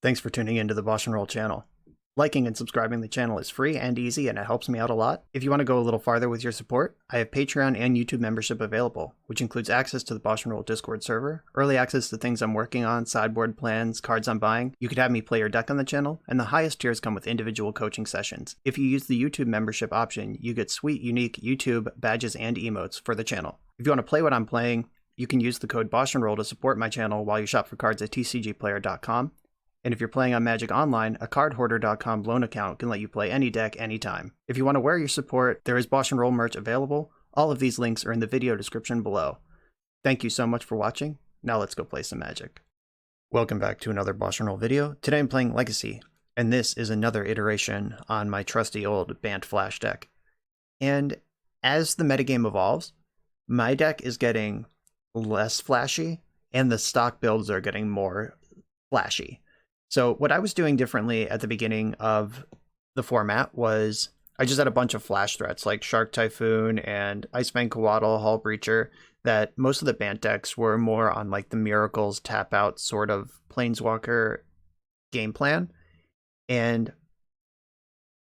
Thanks for tuning into the BoshNRoll channel. Liking and subscribing the channel is free and easy, and it helps me out a lot. If you want to go a little farther with your support, I have Patreon and YouTube membership available, which includes access to the BoshNRoll Discord server, early access to things I'm working on, sideboard plans, cards I'm buying. You could have me play your deck on the channel, and the highest tiers come with individual coaching sessions. If you use the YouTube membership option, you get sweet, unique YouTube badges and emotes for the channel. If you want to play what I'm playing, you can use the code BoshNRoll to support my channel while you shop for cards at tcgplayer.com. And if you're playing on Magic Online, a cardhoarder.com loan account can let you play any deck anytime. If you want to wear your support, there is BoshNRoll merch available. All of these links are in the video description below. Thank you so much for watching. Now let's go play some Magic. Welcome back to another BoshNRoll video. Today I'm playing Legacy, and this is another iteration on my trusty old Bant Flash deck. And as the metagame evolves, my deck is getting less flashy, and the stock builds are getting more flashy. So what I was doing differently at the beginning of the format was I just had a bunch of flash threats like Shark Typhoon and ice-fang Coatl, Hull Breacher, that most of the Bant decks were more on like the Miracles tap out sort of Planeswalker game plan. And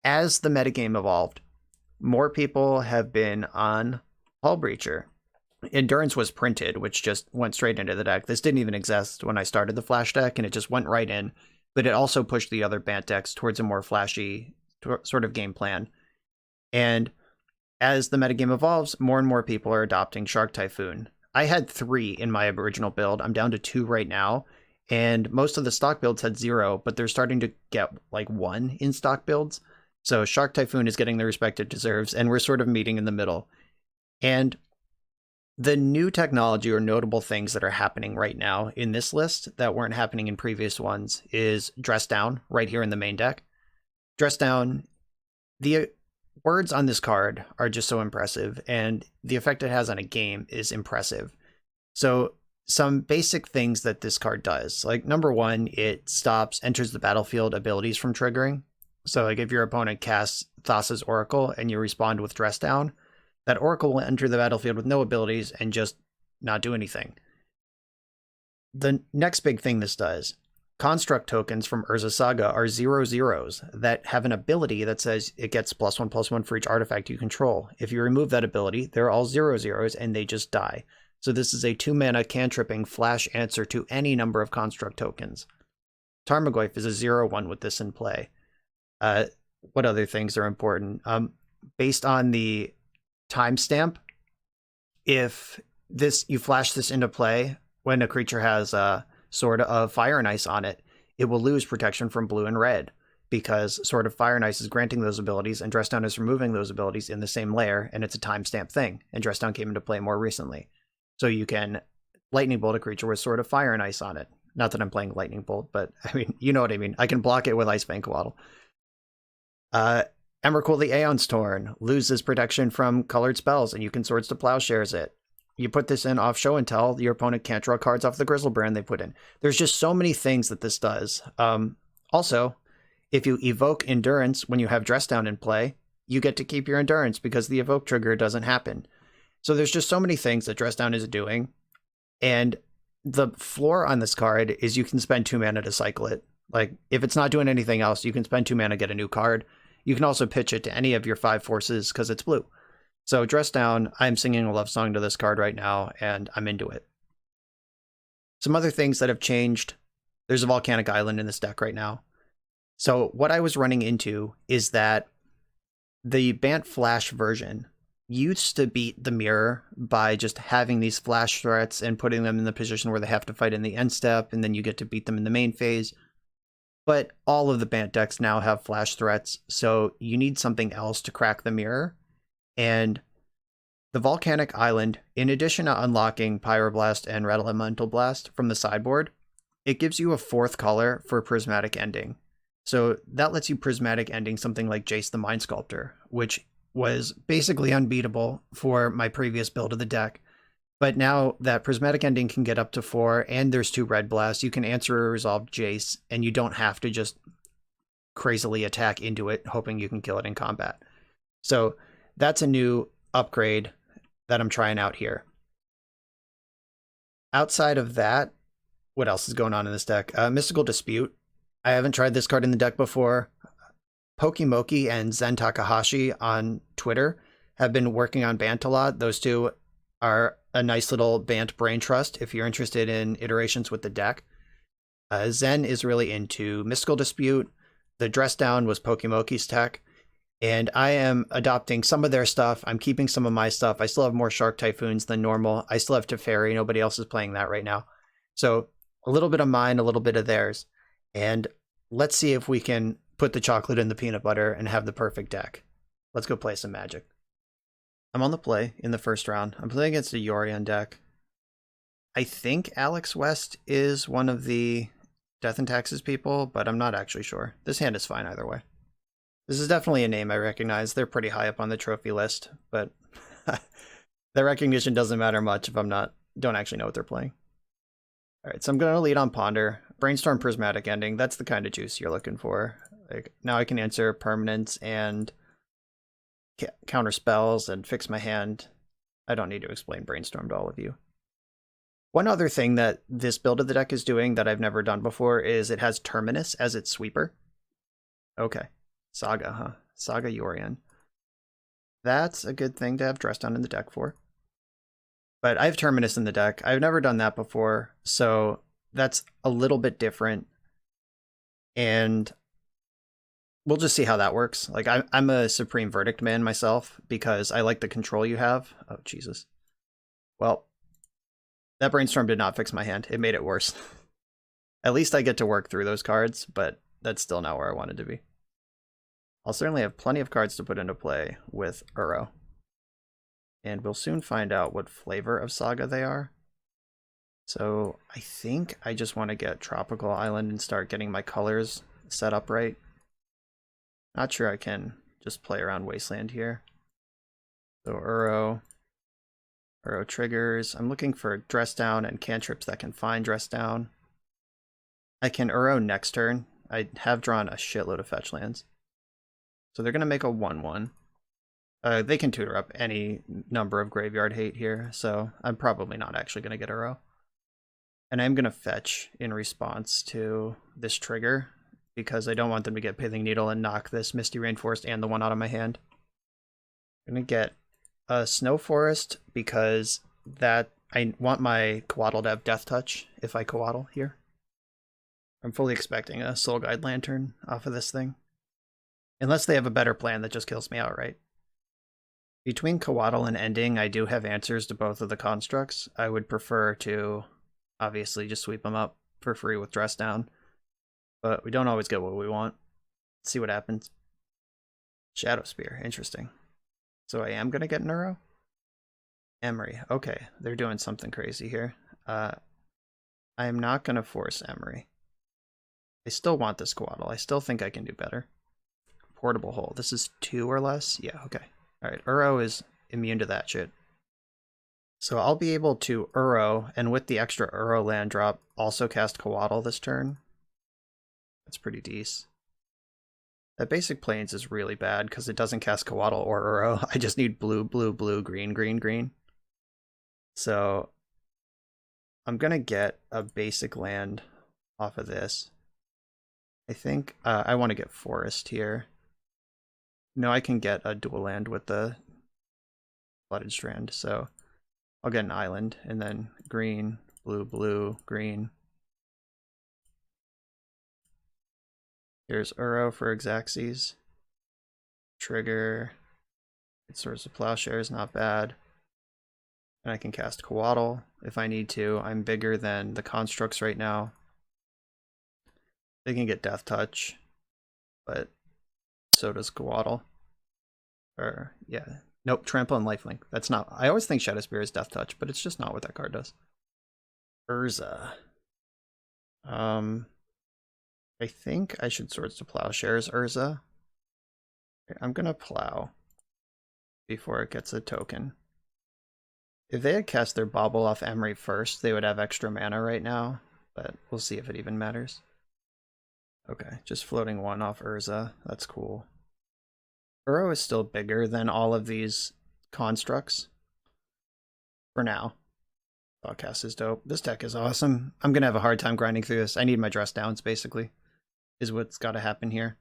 as the metagame evolved, more people have been on Hull Breacher. Endurance was printed, which just went straight into the deck. This didn't even exist when I started the Flash deck, and it just went right in. But it also pushed the other Bant decks towards a more flashy sort of game plan. And as the metagame evolves, more and more people are adopting Shark Typhoon. I had 3 in my original build. I'm down to 2 right now. And most of the stock builds had 0, but they're starting to get like 1 in stock builds. So Shark Typhoon is getting the respect it deserves, and we're sort of meeting in the middle. And the new technology or notable things that are happening right now in this list that weren't happening in previous ones is Dress Down right here in the main deck. Dress Down, the words on this card are just so impressive, and the effect it has on a game is impressive. So some basic things that this card does, like number 1, it stops enters the battlefield abilities from triggering. So like if your opponent casts Thassa's Oracle and you respond with Dress Down, that Oracle will enter the battlefield with no abilities and just not do anything. The next big thing this does, construct tokens from Urza Saga are 0/0s that have an ability that says it gets +1/+1 for each artifact you control. If you remove that ability, they're all 0/0s and they just die. So this is a 2-mana cantripping flash answer to any number of construct tokens. Tarmogoyf is a 0/1 with this in play. What other things are important? Based on the timestamp, if you flash this into play when a creature has a Sword of Fire and Ice on it, it will lose protection from blue and red because Sword of Fire and Ice is granting those abilities and Dress Down is removing those abilities in the same layer, and it's a timestamp thing, and Dress Down came into play more recently. So you can Lightning Bolt a creature with Sword of Fire and Ice on it. Not that I'm playing Lightning Bolt, but I mean, you know what I mean. I can block it with ice-fang Coatl. Emrakul the Aeon's Torn loses protection from colored spells, and you can Swords to Plowshares it. You put this in off show and tell, your opponent can't draw cards off the Grizzlebrand they put in. There's just so many things that this does. Also, if you evoke Endurance when you have Dress Down in play, you get to keep your Endurance because the evoke trigger doesn't happen. So there's just so many things that Dress Down is doing. And the floor on this card is you can spend 2 mana to cycle it. Like, if it's not doing anything else, you can spend 2 mana, get a new card. You can also pitch it to any of your 5 forces because it's blue. So Dress Down, I'm singing a love song to this card right now, and I'm into it. Some other things that have changed. There's a Volcanic Island in this deck right now. So what I was running into is that the Bant Flash version used to beat the mirror by just having these flash threats and putting them in the position where they have to fight in the end step, and then you get to beat them in the main phase. But all of the Bant decks now have flash threats, so you need something else to crack the mirror. And the Volcanic Island, in addition to unlocking Pyroblast and Red Elemental Blast from the sideboard, it gives you a 4th color for Prismatic Ending. So that lets you Prismatic Ending something like Jace the Mind Sculptor, which was basically unbeatable for my previous build of the deck. But now that Prismatic Ending can get up to 4, and there's 2 Red Blasts, you can answer a resolved Jace, and you don't have to just crazily attack into it, hoping you can kill it in combat. So that's a new upgrade that I'm trying out here. Outside of that, what else is going on in this deck? Mystical Dispute I haven't tried this card in the deck before. Pokimoki and Zen Takahashi on Twitter have been working on Bant a lot. Those two are a nice little Bant brain trust if you're interested in iterations with the deck. Zen is really into Mystical Dispute. The Dress Down was Pokimoki's tech. And I am adopting some of their stuff. I'm keeping some of my stuff. I still have more Shark Typhoons than normal. I still have Teferi. Nobody else is playing that right now. So a little bit of mine, a little bit of theirs. And let's see if we can put the chocolate in the peanut butter and have the perfect deck. Let's go play some Magic. I'm on the play in the first round. I'm playing against a Yorion deck. I think Alex West is one of the Death and Taxes people, but I'm not actually sure. This hand is fine either way. This is definitely a name I recognize. They're pretty high up on the trophy list, but the recognition doesn't matter much if don't actually know what they're playing. All right, so I'm going to lead on Ponder. Brainstorm Prismatic Ending. That's the kind of juice you're looking for. Like, now I can answer permanents and counter spells and fix my hand. I don't need to explain Brainstorm to all of you. One other thing that this build of the deck is doing that I've never done before is it has Terminus as its sweeper. Okay. Saga, huh? Saga Yorion. That's a good thing to have Dress Down in the deck for. But I have Terminus in the deck. I've never done that before, so that's a little bit different. And we'll just see how that works. Like, I'm a Supreme Verdict man myself because I like the control you have. Oh, Jesus. Well, that Brainstorm did not fix my hand. It made it worse. At least I get to work through those cards, but that's still not where I wanted to be. I'll certainly have plenty of cards to put into play with Uro. And we'll soon find out what flavor of Saga they are. So I think I just want to get Tropical Island and start getting my colors set up right. Not sure I can just play around Wasteland here. So Uro triggers. I'm looking for Dress Down and cantrips that can find Dress Down. I can Uro next turn. I have drawn a shitload of fetch lands. So they're going to make a 1/1. They can tutor up any number of graveyard hate here, so I'm probably not actually going to get Uro. And I'm going to fetch in response to this trigger, because I don't want them to get Pithing Needle and knock this Misty Rainforest and the one out of my hand. I'm going to get a Snow Forest, because that I want my Coatl to have Death Touch if I Coatl here. I'm fully expecting a Soul Guide Lantern off of this thing. Unless they have a better plan that just kills me outright. Between Coatl and Ending, I do have answers to both of the constructs. I would prefer to, obviously, just sweep them up for free with Dress Down. But we don't always get what we want. Let's see what happens. Shadow Spear, interesting. So I am going to get an Uro? Emery, okay, they're doing something crazy here. I am not going to force Emery. I still want this Coatl. I still think I can do better. Portable Hole. This is 2 or less? Yeah, okay. Alright, Uro is immune to that shit. So I'll be able to Uro, and with the extra Uro land drop, also cast Coatl this turn. That's pretty decent. That Basic Plains is really bad, because it doesn't cast Coatl or Uro. I just need blue, blue, blue, green, green, green. So I'm going to get a basic land off of this. I think I want to get Forest here. No, I can get a dual land with the Flooded Strand, so I'll get an island, and then green, blue, blue, green. Here's Uro for Xaxes. Trigger. Swords of Plowshares, not bad. And I can cast Coatl if I need to. I'm bigger than the constructs right now. They can get Death Touch, but so does Coatl. Or, yeah. Nope, Trample and Lifelink. That's not... I always think Shadow Spear is Death Touch, but it's just not what that card does. Urza. I think I should Swords to Plowshares Urza. I'm gonna Plow before it gets a token. If they had cast their Bauble off Emery first, they would have extra mana right now, but we'll see if it even matters. Okay, just floating 1 off Urza. That's cool. Uro is still bigger than all of these constructs. For now. Podcast is dope. This deck is awesome. I'm going to have a hard time grinding through this. I need my Dress Downs, basically. is what's got to happen here.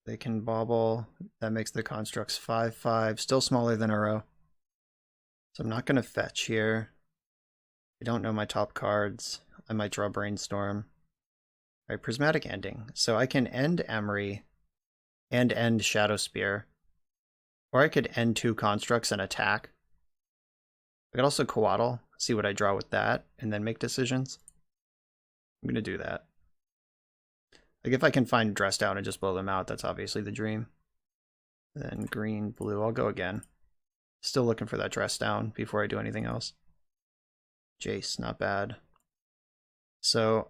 They can bobble. That makes the constructs 5/5, still smaller than Uro. So I'm not going to fetch here. I don't know my top cards. I might draw Brainstorm. All right, Prismatic Ending. So I can end Emery and end Shadow Spear. Or I could end 2 constructs and attack. I could also Coatl, see what I draw with that, and then make decisions. I'm going to do that. Like, if I can find Dress Down and just blow them out, that's obviously the dream. Then green, blue, I'll go again. Still looking for that Dress Down before I do anything else. Jace, not bad. So,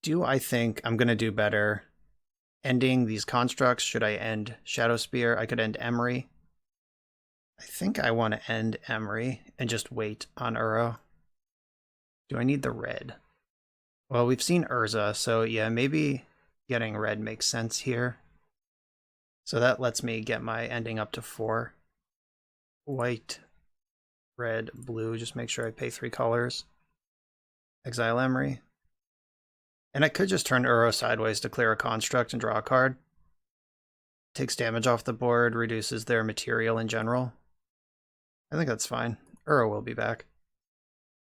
do I think I'm going to do better ending these constructs? Should I end Shadow Spear? I could end Emery. I think I want to end Emery and just wait on Uro. Do I need the red? Well, we've seen Urza, so yeah, maybe getting red makes sense here. So that lets me get my ending up to 4. White, red, blue, just make sure I pay 3 colors. Exile Emery. And I could just turn Uro sideways to clear a construct and draw a card. Takes damage off the board, reduces their material in general. I think that's fine. Uro will be back.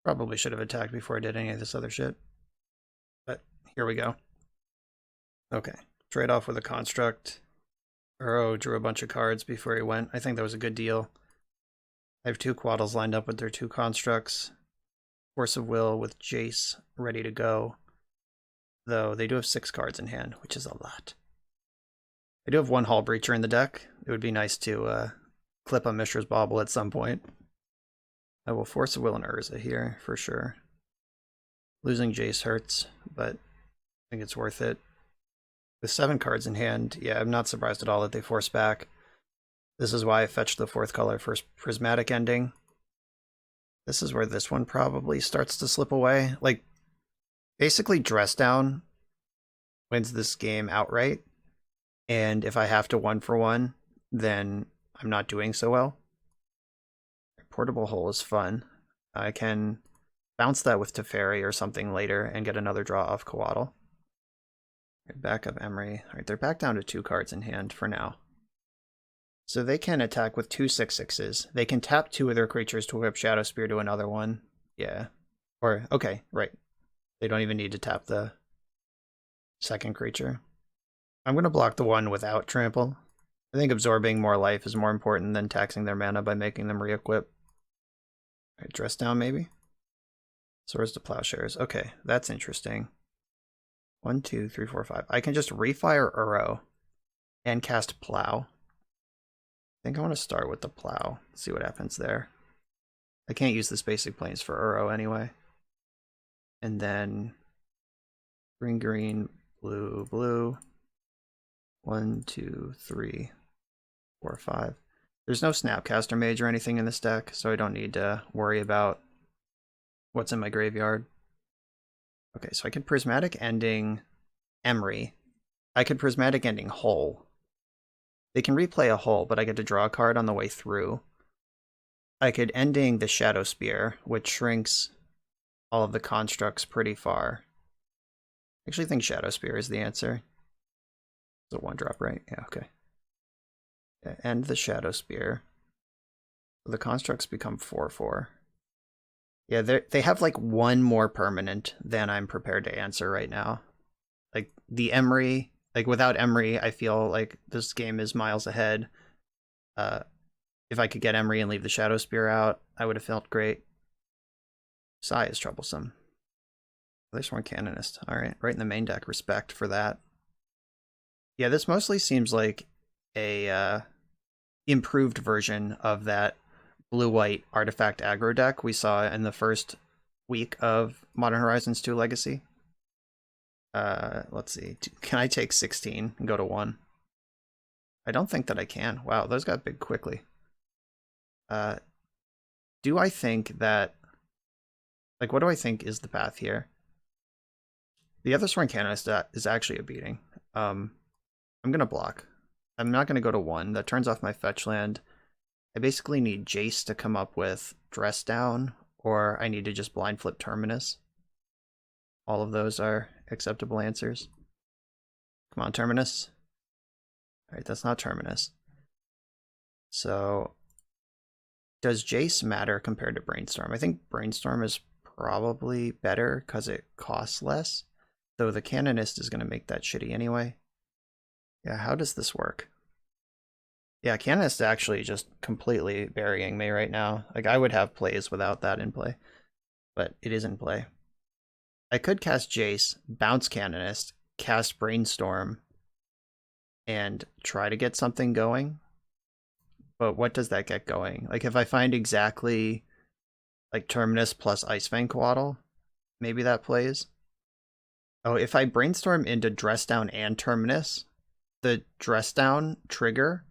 Probably should have attacked before I did any of this other shit. But here we go. Okay, trade off with a construct. Uro drew a bunch of cards before he went. I think that was a good deal. I have 2 Coatls lined up with their 2 constructs. Force of Will with Jace ready to go. Though they do have 6 cards in hand, which is a lot. I do have 1 Hull Breacher in the deck. It would be nice to clip a Mishra's Bauble at some point. I will Force of Will and Urza here, for sure. Losing Jace hurts, but I think it's worth it. With 7 cards in hand, yeah, I'm not surprised at all that they force back. This is why I fetched the 4th color for Prismatic Ending. This is where this one probably starts to slip away. Like, basically Dress Down wins this game outright. And if I have to 1-for-1, then I'm not doing so well. Portable Hole is fun. I can bounce that with Teferi or something later and get another draw off Coatl. Back up Emery. Alright, they're back down to 2 cards in hand for now. So they can attack with 2 6/6s. They can tap 2 of their creatures to whip Shadow Spear to another one. Yeah. Or, okay, right. They don't even need to tap the second creature. I'm going to block the one without Trample. I think absorbing more life is more important than taxing their mana by making them re-equip. Alright, Dress Down maybe? Swords to Plowshares. Okay, that's interesting. 1, 2, 3, 4, 5. I can just refire Uro and cast Plow. I think I want to start with the Plow. See what happens there. I can't use this basic planes for Uro anyway. And then green, green, blue, blue. 1, 2, 3, 4, 5. There's no Snapcaster Mage or anything in this deck, so I don't need to worry about what's in my graveyard. Okay, so I could Prismatic Ending Emery. I could Prismatic Ending Hull. They can replay a Hull, but I get to draw a card on the way through. I could Ending the Shadow Spear, which shrinks all of the constructs pretty far. I actually think Shadow Spear is the answer. It's a 1-drop, right? Yeah, okay. Yeah, end the Shadow Spear. So the constructs become 4/4. Yeah, they have like 1 more permanent than I'm prepared to answer right now. Like the Emery, like without Emery, I feel like this game is miles ahead. If I could get Emery and leave the Shadow Spear out, I would have felt great. Sai is troublesome. There's one Canonist. Alright, right in the main deck. Respect for that. Yeah, this mostly seems like a improved version of that blue-white artifact aggro deck we saw in the first week of Modern Horizons 2 Legacy. Let's see. Can I take 16 and go to 1? I don't think that I can. Wow, those got big quickly. Do I think that... Like, what do I think is the path here? The other Sworn Canonist is actually a beating. I'm going to block. I'm not going to go to 1. That turns off my fetch land. I basically need Jace to come up with Dress Down, or I need to just blind flip Terminus. All of those are acceptable answers. Come on, Terminus. All right, that's not Terminus. So does Jace matter compared to Brainstorm? I think Brainstorm is probably better because it costs less, though the Canonist is going to make that shitty anyway. Yeah, how does this work? Yeah, Canonist actually just completely burying me right now. Like, I would have plays without that in play, but it is in play. I could cast Jace, bounce Canonist, cast Brainstorm, and try to get something going. But what does that get going? Like, if I find exactly like Terminus plus ice-fang Coatl, maybe that plays. Oh, if I Brainstorm into Dress Down and Terminus, the Dress Down trigger,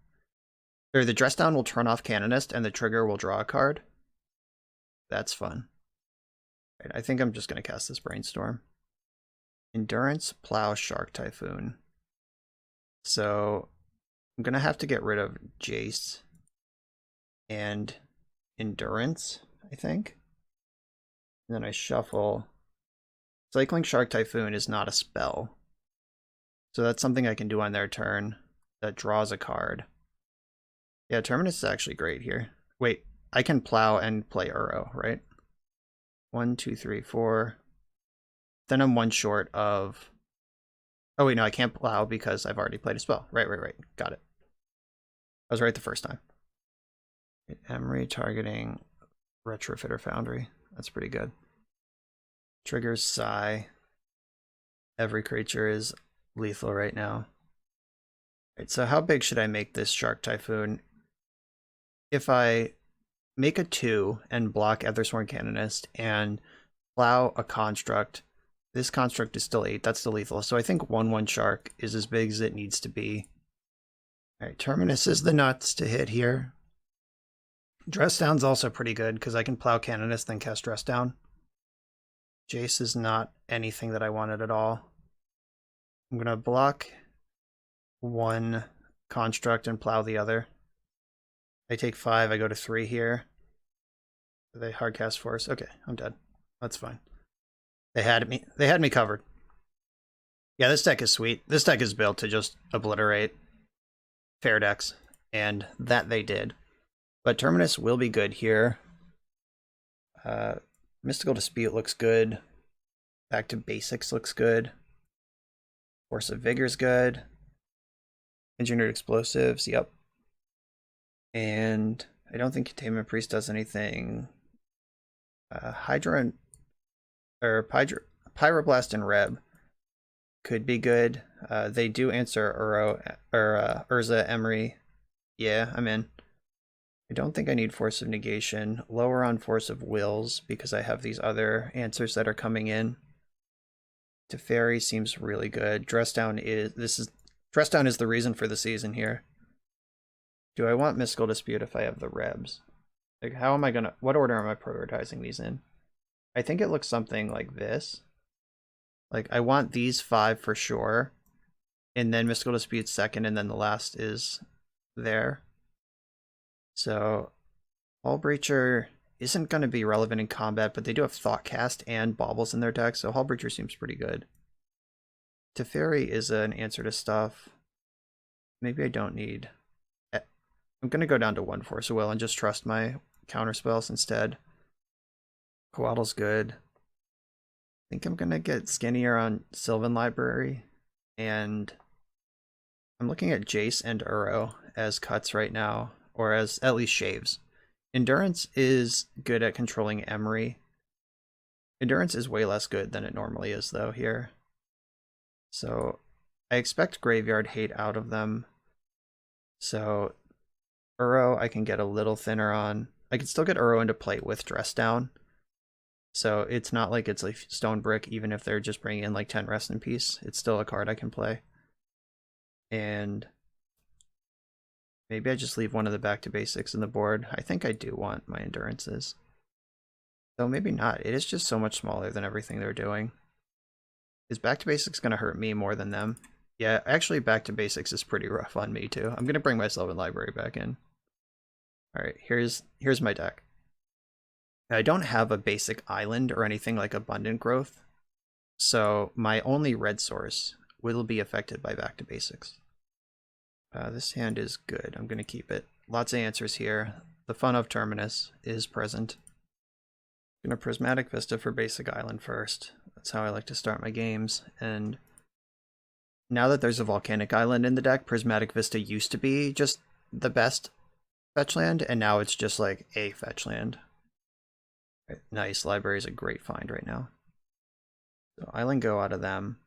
or the Dress Down will turn off Canonist and the trigger will draw a card. That's fun. Right, I think I'm just going to cast this Brainstorm. Endurance, Plow, Shark Typhoon. So I'm going to have to get rid of Jace and Endurance, I think. And then I shuffle. Cycling Shark Typhoon is not a spell. So that's something I can do on their turn that draws a card. Yeah, Terminus is actually great here. Wait, I can Plow and play Uro, right? 1, 2, 3, 4. Then I'm one short of... Oh wait, no, I can't Plow because I've already played a spell. Right. Got it. I was right the first time. Emery targeting Retrofitter Foundry. That's pretty good. Triggers Sigh. Every creature is lethal right now. Right, so how big should I make this Shark Typhoon? If I make a 2 and block Ethersworn Canonist and Plow a construct, this construct is still 8. That's still lethal. So I think 1/1 Shark is as big as it needs to be. Alright, Terminus is the nuts to hit here. Dress Down's also pretty good because I can Plow Canonist then cast Dress Down. Jace is not anything that I wanted at all. I'm going to block one construct and Plow the other. I take 5, I go to 3 here. They hardcast Force. Okay, I'm dead. That's fine. They had me covered. Yeah, this deck is sweet. This deck is built to just obliterate fair decks, and that they did. But Terminus will be good here. Mystical Dispute looks good. Back to Basics looks good. Force of Vigor's good. Engineered Explosives, yep. And I don't think Containment Priest does anything. Hydra and Pyroblast and Reb could be good. They do answer Uro or Urza, Emery. Yeah, I'm in. I don't think I need Force of Negation. Lower on Force of Wills because I have these other answers that are coming in. Teferi seems really good. Dress Down is the reason for the season here. Do I want Mystical Dispute if I have the Rebs? Like, what order am I prioritizing these in? I think it looks something like this. Like, I want these 5 for sure, and then Mystical Dispute second, and then the last is there. So, Hull Breacher isn't going to be relevant in combat, but they do have Thoughtcast and Baubles in their deck, so Hull Breacher seems pretty good. Teferi is an answer to stuff. Maybe I don't need... I'm going to go down to 1 Force of Will and just trust my counterspells instead. Coatl's good. I think I'm going to get skinnier on Sylvan Library. And I'm looking at Jace and Uro as cuts right now, or as at least shaves. Endurance is good at controlling Emery. Endurance is way less good than it normally is, though, here. So I expect Graveyard Hate out of them. So Uro I can get a little thinner on. I can still get Uro into play with Dress Down. So it's not like it's like Stone Brick, even if they're just bringing in like 10 Rest in Peace. It's still a card I can play. And maybe I just leave one of the Back to Basics in the board. I think I do want my Endurances. Though maybe not. It is just so much smaller than everything they're doing. Is Back to Basics going to hurt me more than them? Yeah, actually Back to Basics is pretty rough on me too. I'm going to bring my Sylvan Library back in. Alright, here's my deck. I don't have a basic island or anything like Abundant Growth. So my only red source will be affected by Back to Basics. This hand is good. I'm going to keep it. Lots of answers here. The fun of Terminus is present. I'm going to Prismatic Vista for Basic Island first. That's how I like to start my games. And now that there's a Volcanic Island in the deck, Prismatic Vista used to be just the best fetch land, and now it's just like a fetch land. Right. Nice. Library is a great find right now. So Island Go out of them.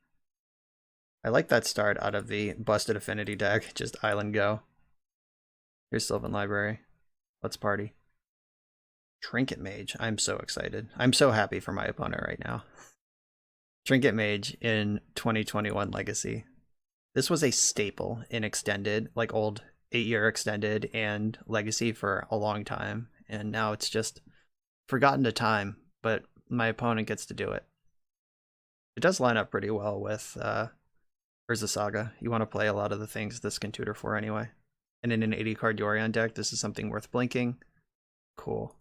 I like that start out of the Busted Affinity deck, just Island Go. Here's Sylvan Library. Let's party. Trinket Mage. I'm so excited. I'm so happy for my opponent right now. Trinket Mage in 2021 Legacy. This was a staple in Extended, like old 8-year Extended and Legacy for a long time. And now it's just forgotten to time, but my opponent gets to do it. It does line up pretty well with Urza Saga. You want to play a lot of the things this can tutor for anyway. And in an 80-card Yorion deck, this is something worth blinking. Cool.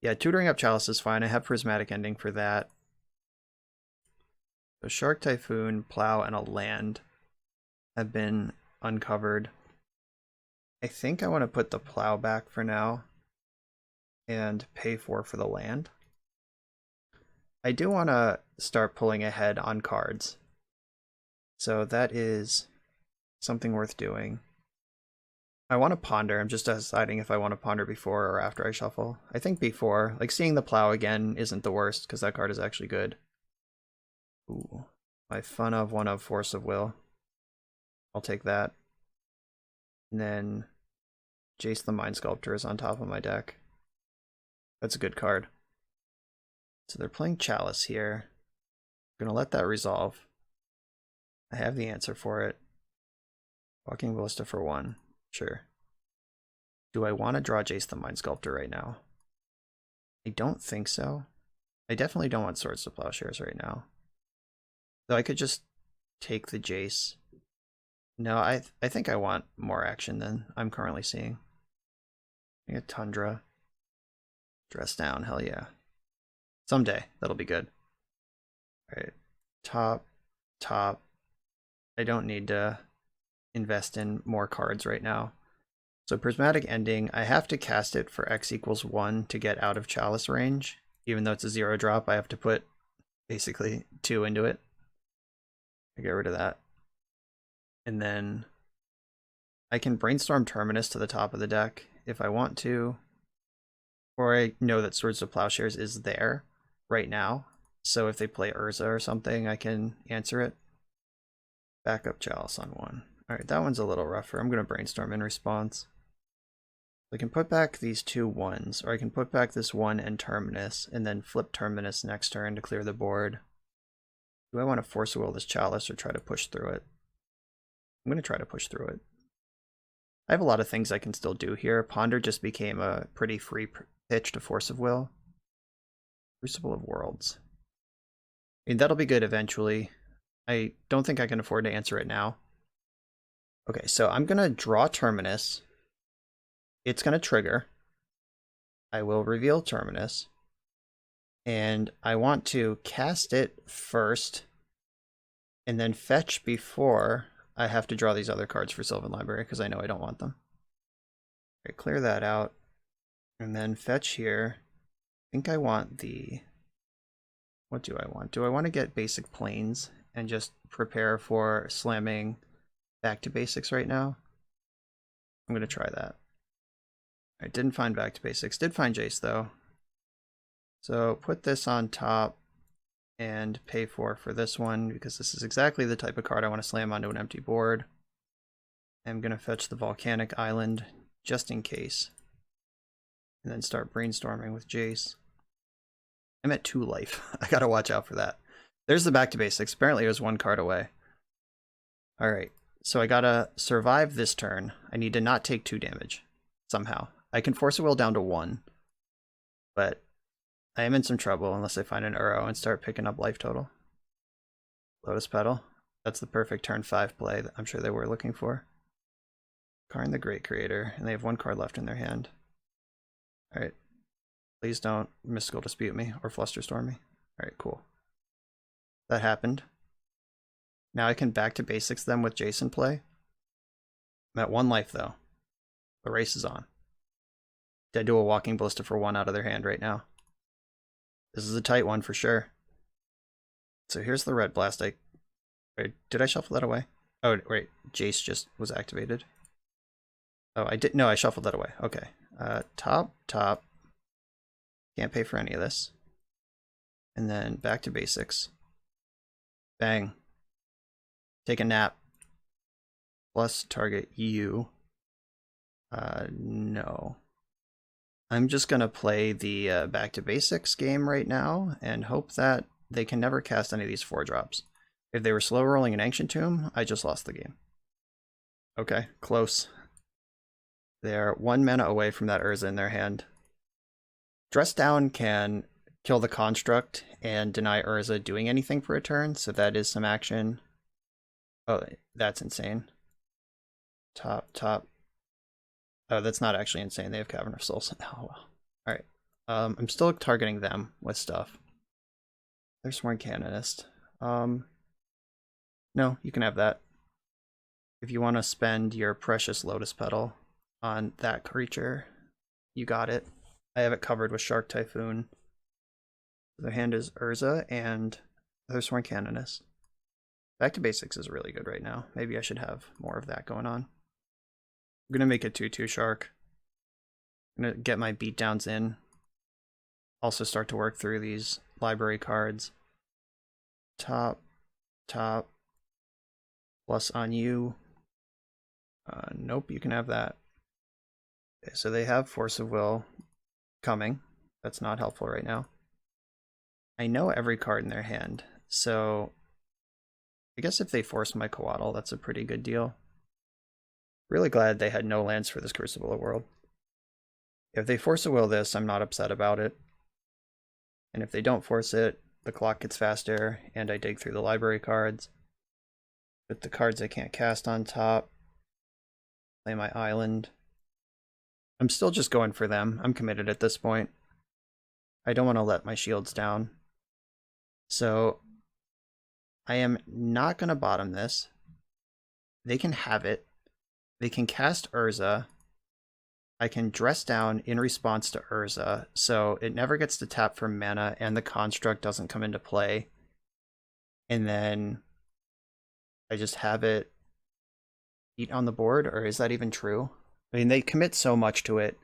Yeah, tutoring up Chalice is fine. I have Prismatic Ending for that. So Shark Typhoon, Plow, and a land have been uncovered. I think I want to put the Plow back for now and pay for the land. I do want to start pulling ahead on cards. So that is something worth doing. I want to ponder. I'm just deciding if I want to ponder before or after I shuffle. I think before. Like, seeing the Plow again isn't the worst, because that card is actually good. Ooh. My Fun of One of Force of Will. I'll take that. And then Jace the Mind Sculptor is on top of my deck. That's a good card. So they're playing Chalice here. I'm going to let that resolve. I have the answer for it. Walking Ballista for 1. Sure. Do I want to draw Jace the Mind Sculptor right now? I don't think so. I definitely don't want Swords to Plowshares right now. Though I could just take the Jace. No, I think I want more action than I'm currently seeing. I get Tundra. Dress down, hell yeah. Someday, that'll be good. Alright. Top. I don't need to invest in more cards right now. So Prismatic Ending, I have to cast it for X equals 1 to get out of Chalice range. Even though it's a 0 drop, I have to put basically 2 into it. I get rid of that. And then I can Brainstorm Terminus to the top of the deck if I want to. Or I know that Swords to Plowshares is there right now. So if they play Urza or something, I can answer it. Backup Chalice on 1. Alright, that one's a little rougher. I'm going to Brainstorm in response. I can put back these 2 1s, or I can put back this 1 and Terminus, and then flip Terminus next turn to clear the board. Do I want to Force Will this Chalice or try to push through it? I'm going to try to push through it. I have a lot of things I can still do here. Ponder just became a pretty free pitch to Force of Will. Crucible of Worlds. I mean, that'll be good eventually. I don't think I can afford to answer it now. Okay, so I'm going to draw Terminus. It's going to trigger. I will reveal Terminus. And I want to cast it first and then fetch before I have to draw these other cards for Sylvan Library because I know I don't want them. Okay, clear that out. And then fetch here. I think I want the... What do I want? Do I want to get basic planes and just prepare for slamming Back to Basics right now? I'm going to try that. I didn't find Back to Basics. Did find Jace though. So put this on top and pay for this one because this is exactly the type of card I want to slam onto an empty board. I'm going to fetch the Volcanic Island just in case. And then start brainstorming with Jace. I'm at 2 life. I gotta watch out for that. There's the Back to Basics. Apparently it was 1 card away. Alright, so I gotta survive this turn. I need to not take 2 damage. Somehow. I can Force a Will down to 1. But I am in some trouble unless I find an Uro and start picking up life total. Lotus Petal. That's the perfect turn 5 play that I'm sure they were looking for. Karn the Great Creator, and they have 1 card left in their hand. Alright. Please don't Mystical Dispute me or Flusterstorm me. Alright, cool. That happened. Now I can back to basics them with Jason play. I'm at 1 life though. The race is on. Dead to a Walking Ballista for 1 out of their hand right now. This is a tight one for sure. So here's the red blast. Wait, did I shuffle that away? Oh, wait, Jace just was activated. Oh, I did. No, I shuffled that away. Okay. Top. Can't pay for any of this. And then back to basics. Bang. Take a nap. Plus target you. No. I'm just gonna play the back to basics game right now and hope that they can never cast any of these 4-drops. If they were slow rolling an Ancient Tomb, I just lost the game. Okay, close. They're 1 mana away from that Urza in their hand. Dress Down can kill the construct and deny Urza doing anything for a turn, so that is some action. Oh, that's insane. Top. Oh, that's not actually insane. They have Cavern of Souls. Oh, well. Alright. I'm still targeting them with stuff. There's Sworn Canonist. No, you can have that. If you want to spend your precious Lotus Petal on that creature, you got it. I have it covered with Shark Typhoon. The hand is Urza and there's Sworn Canonist. Back to basics is really good right now. Maybe I should have more of that going on. I'm gonna make it 2/2 Shark. I'm gonna get my beatdowns in. Also start to work through these library cards. Top. Plus on you. Nope, you can have that. Okay, so they have Force of Will coming. That's not helpful right now. I know every card in their hand, so I guess if they force my Coatl, that's a pretty good deal. Really glad they had no lands for this Crucible of World. If they Force of Will this, I'm not upset about it. And if they don't force it, the clock gets faster, and I dig through the library cards. Put the cards I can't cast on top. Play my island. I'm still just going for them. I'm committed at this point. I don't want to let my shields down. So I am not going to bottom this. They can have it. They can cast Urza. I can dress down in response to Urza, so it never gets to tap for mana and the construct doesn't come into play. And then I just have it eat on the board, or is that even true? I mean, they commit so much to it,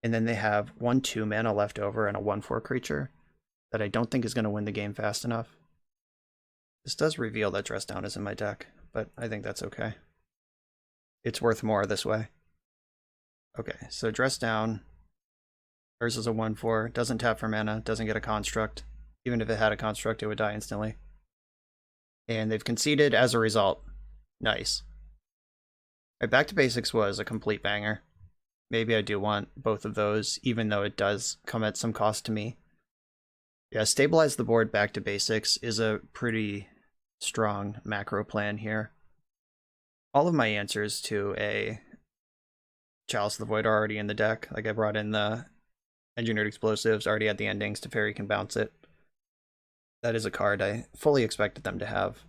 and then they have 1/2 mana left over and a 1/4 creature that I don't think is going to win the game fast enough. This does reveal that Dress Down is in my deck, but I think that's okay. It's worth more this way. Okay, so Dress Down. Urza's a 1/4, doesn't tap for mana, doesn't get a construct. Even if it had a construct, it would die instantly. And they've conceded as a result. Nice. My back to basics was a complete banger. Maybe I do want both of those, even though it does come at some cost to me. Yeah, stabilize the board back to basics is a pretty strong macro plan here. All of my answers to a Chalice of the Void are already in the deck. Like, I brought in the Engineered Explosives, already had the endings, Teferi can bounce it. That is a card I fully expected them to have.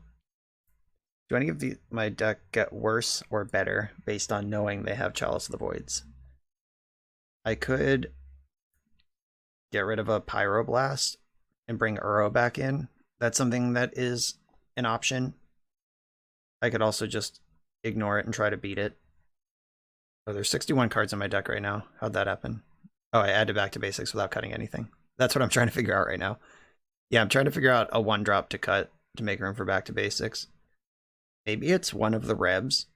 Do any of my deck get worse or better based on knowing they have Chalice of the Voids? I could get rid of a Pyroblast and bring Uro back in. That's something that is an option. I could also just ignore it and try to beat it. Oh, there's 61 cards in my deck right now. How'd that happen? Oh, I added back to basics without cutting anything. That's what I'm trying to figure out right now. Yeah, I'm trying to figure out a 1-drop to cut to make room for back to basics. Maybe it's one of the Rebs,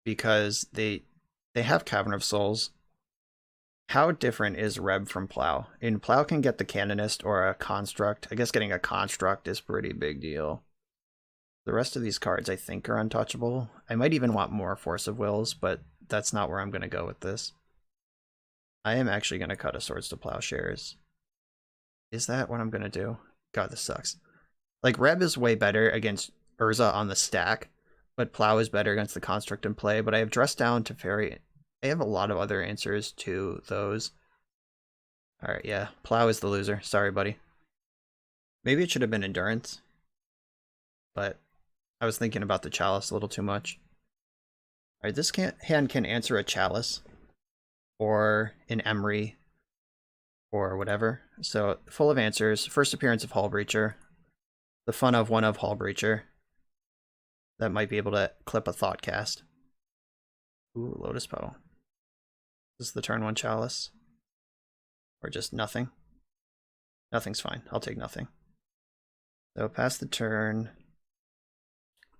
because they have Cavern of Souls. How different is Reb from Plow? In Plow can get the Canonist or a Construct. I guess getting a Construct is a pretty big deal. The rest of these cards I think are untouchable. I might even want more Force of Wills, but that's not where I'm going to go with this. I am actually going to cut a Swords to Plowshares. Is that what I'm going to do? God, this sucks. Like, Reb is way better against Urza on the stack, but Plow is better against the Construct in play, but I have Dress Down, Teferi. I have a lot of other answers to those. Alright, yeah. Plow is the loser. Sorry, buddy. Maybe it should have been Endurance, but I was thinking about the Chalice a little too much. Alright, this hand can answer a Chalice, or an Emery, or whatever. So, full of answers. First appearance of Hull Breacher. The fun of one of Hull Breacher. That might be able to clip a Thoughtcast. Ooh, Lotus Petal. Is this the turn 1 Chalice? Or just nothing? Nothing's fine. I'll take nothing. So pass the turn.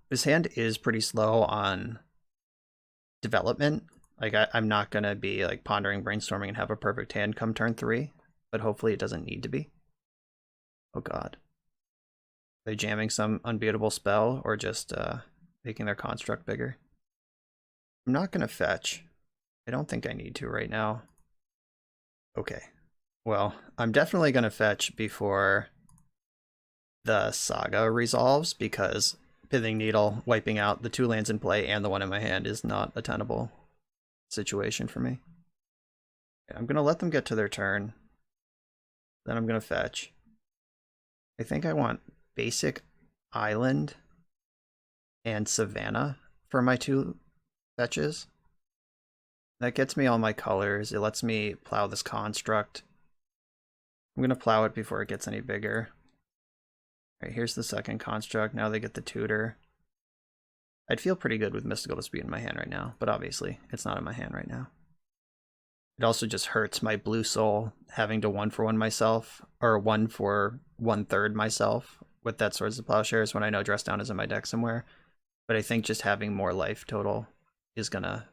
This hand is pretty slow on development. Like I'm not gonna be like pondering, brainstorming, and have a perfect hand come turn 3, but hopefully it doesn't need to be. Oh god. Are they jamming some unbeatable spell or just making their construct bigger? I'm not gonna fetch. I don't think I need to right now. Okay. Well, I'm definitely gonna fetch before the Saga resolves, because Pithing Needle wiping out the 2 lands in play and the 1 in my hand is not a tenable situation for me. I'm going to let them get to their turn. Then I'm going to fetch. I think I want basic Island and Savannah for my 2 fetches. That gets me all my colors. It lets me plow this construct. I'm going to plow it before it gets any bigger. Alright, here's the second construct. Now they get the tutor. I'd feel pretty good with Mystical Dispute in my hand right now, but obviously it's not in my hand right now. It also just hurts my blue soul having to 1-for-1 myself, or 1 for 1/3 myself with that Swords of Plowshares when I know Dress Down is in my deck somewhere. But I think just having more life total is gonna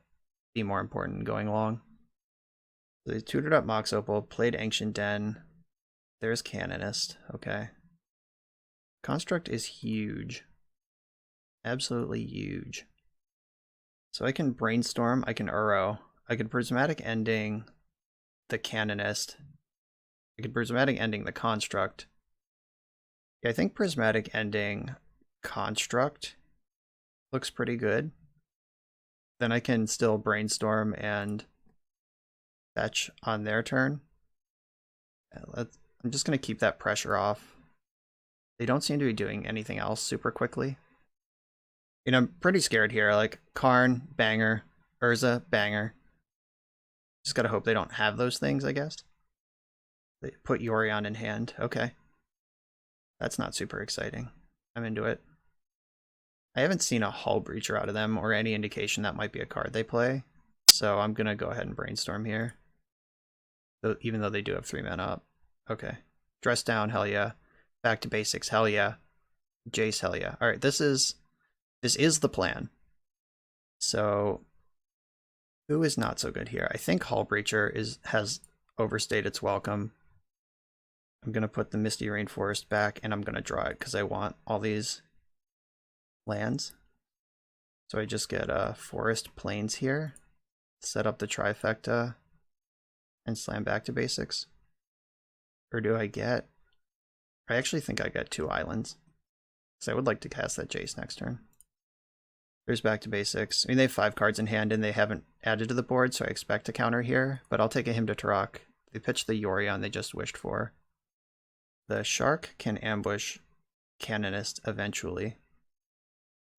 be more important going along. So they tutored up Mox Opal, played Ancient Den. There's Canonist, okay. Construct is huge. Absolutely huge. So I can Brainstorm, I can Uro, I can Prismatic Ending the Canonist, I can Prismatic Ending the Construct. Yeah, I think Prismatic Ending Construct looks pretty good. Then I can still Brainstorm and fetch on their turn. Yeah, I'm just going to keep that pressure off. They don't seem to be doing anything else super quickly. You know, I'm pretty scared here. Like, Karn, banger. Urza, banger. Just gotta hope they don't have those things, I guess. They put Yorion in hand. Okay. That's not super exciting. I'm into it. I haven't seen a Hull Breacher out of them, or any indication that might be a card they play. So I'm gonna go ahead and Brainstorm here. Even though they do have 3 mana up. Okay. Dress Down, hell yeah. Back to basics, hell yeah. Jace, hell yeah. Alright, this is the plan. So who is not so good here? I think Hull Breacher has overstayed its welcome. I'm gonna put the Misty Rainforest back, and I'm gonna draw it because I want all these lands. So I just get Forest Plains here, set up the trifecta, and slam back to basics. Or do I get... I actually think I got 2 islands. So I would like to cast that Jace next turn. There's back to basics. I mean, they have 5 cards in hand and they haven't added to the board, so I expect a counter here, but I'll take a Hymn to Turok. They pitch the Yorion they just wished for. The Shark can ambush Canonist eventually.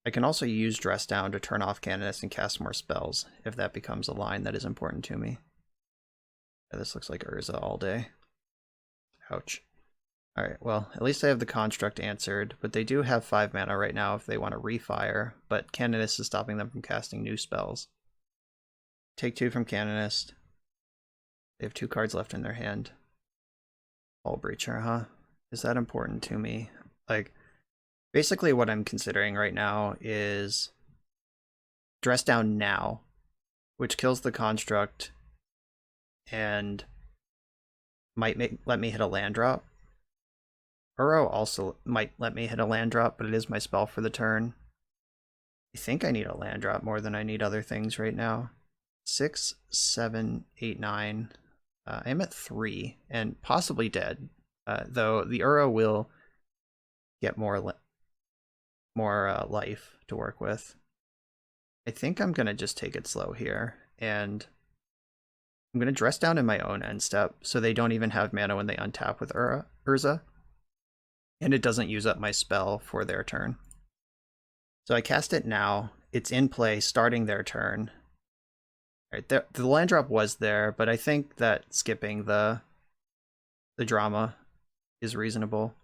I can also use Dress Down to turn off Canonist and cast more spells, if that becomes a line that is important to me. Yeah, this looks like Urza all day. Ouch. Alright, well, at least I have the Construct answered, but they do have 5 mana right now if they want to refire, but Canonist is stopping them from casting new spells. Take 2 from Canonist. They have 2 cards left in their hand. Hull Breacher, huh? Is that important to me? Like, basically what I'm considering right now is Dress Down now, which kills the Construct and might let me hit a land drop. Uro also might let me hit a land drop, but it is my spell for the turn. I think I need a land drop more than I need other things right now. 6, 7, 8, 9. I'm at 3 and possibly dead. Though the Uro will get more life to work with. I think I'm gonna just take it slow here, and I'm gonna Dress Down in my own end step, so they don't even have mana when they untap with Urza. and it doesn't use up my spell for their turn. So I cast it now. It's in play starting their turn. Right, the land drop was there, but I think that skipping the drama is reasonable.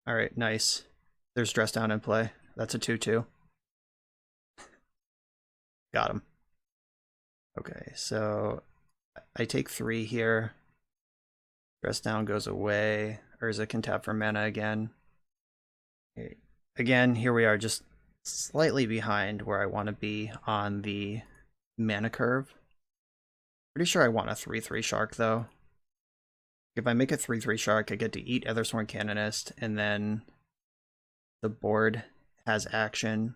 All right, nice. There's Dress Down in play. That's a 2/2. Got him. Okay, so I take 3 here. Dress Down goes away. Urza can tap for mana again. Okay. Again, here we are, just slightly behind where I want to be on the mana curve. Pretty sure I want a 3/3 Shark, though. If I make a 3/3 Shark, I get to eat Ethersworn Canonist, and then the board has action.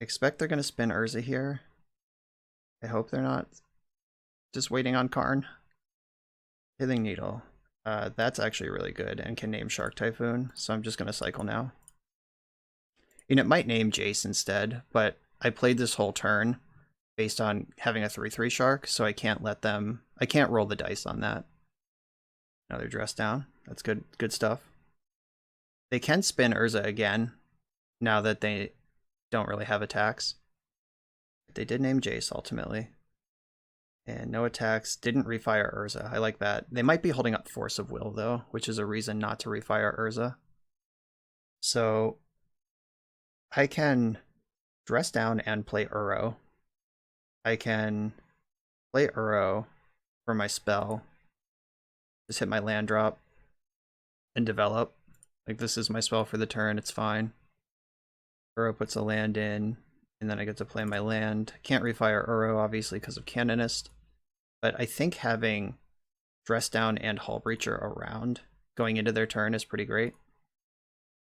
I expect they're going to spin Urza here. I hope they're not just waiting on Karn. Pithing Needle. That's actually really good and can name Shark Typhoon, so I'm just going to cycle now. And it might name Jace instead, but I played this whole turn based on having a 3/3 Shark, so I can't let them... I can't roll the dice on that. Another Dress Down. That's good stuff. They can spin Urza again, now that they don't really have attacks. They did name Jace, ultimately. And no attacks. Didn't refire Urza. I like that. They might be holding up Force of Will, though, which is a reason not to refire Urza. So I can Dress Down and play Uro. I can play Uro for my spell. Just hit my land drop and develop. Like, this is my spell for the turn, it's fine. Uro puts a land in, and then I get to play my land. Can't refire Uro, obviously, because of Canonist. But I think having Dress Down and Hull Breacher around going into their turn is pretty great.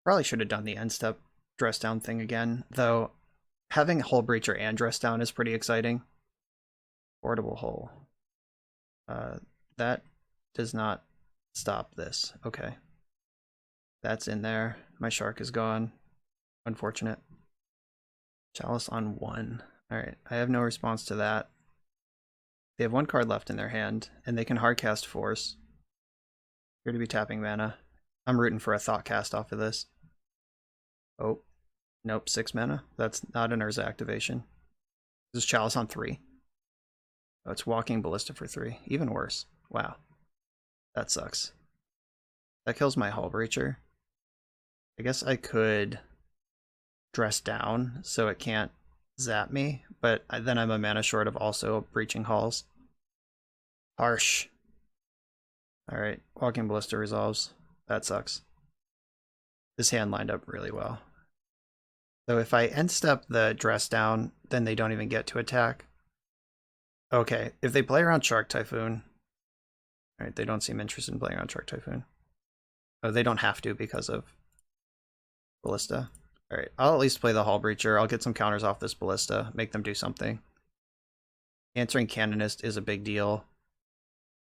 Probably should have done the end step Dress Down thing again, though having Hull Breacher and Dress Down is pretty exciting. Portable Hull. That does not stop this. Okay. That's in there. My Shark is gone. Unfortunate. Chalice on 1. Alright, I have no response to that. They have 1 card left in their hand, and they can hardcast Force. Here to be tapping mana. I'm rooting for a Thought Cast off of this. Oh. Nope, 6 mana. That's not an Urza activation. This is Chalice on 3. Oh, it's Walking Ballista for 3. Even worse. Wow. That sucks. That kills my Hull Breacher. I guess I could Dress Down so it can't zap me, but then I'm a mana short of also breaching Hulls. Harsh. Alright, Walking Ballista resolves. That sucks. This hand lined up really well. So if I end step the Dress Down, then they don't even get to attack. Okay, if they play around Shark Typhoon... Alright, they don't seem interested in playing around Shark Typhoon. Oh, they don't have to because of Ballista. Alright, I'll at least play the Hull Breacher. I'll get some counters off this Ballista, make them do something. Answering Canonist is a big deal.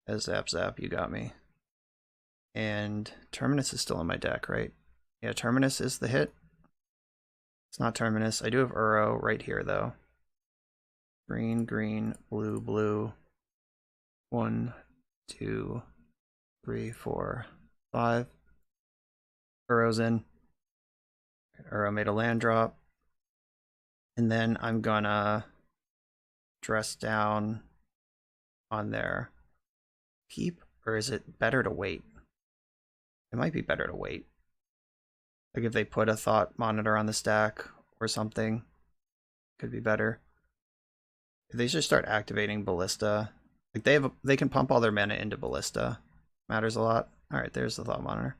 As Zap, you got me. And Terminus is still in my deck, right? Yeah, Terminus is the hit. It's not Terminus. I do have Uro right here, though. Green, green, blue, blue. 1, 2, 3, 4, 5. Uro's in. Uro made a land drop. And then I'm gonna Dress Down on their Keep, or is it better to wait? It might be better to wait. Like if they put a Thought Monitor on the stack or something, could be better. If they just start activating Ballista, like they can pump all their mana into Ballista. Matters a lot. Alright, there's the Thought Monitor.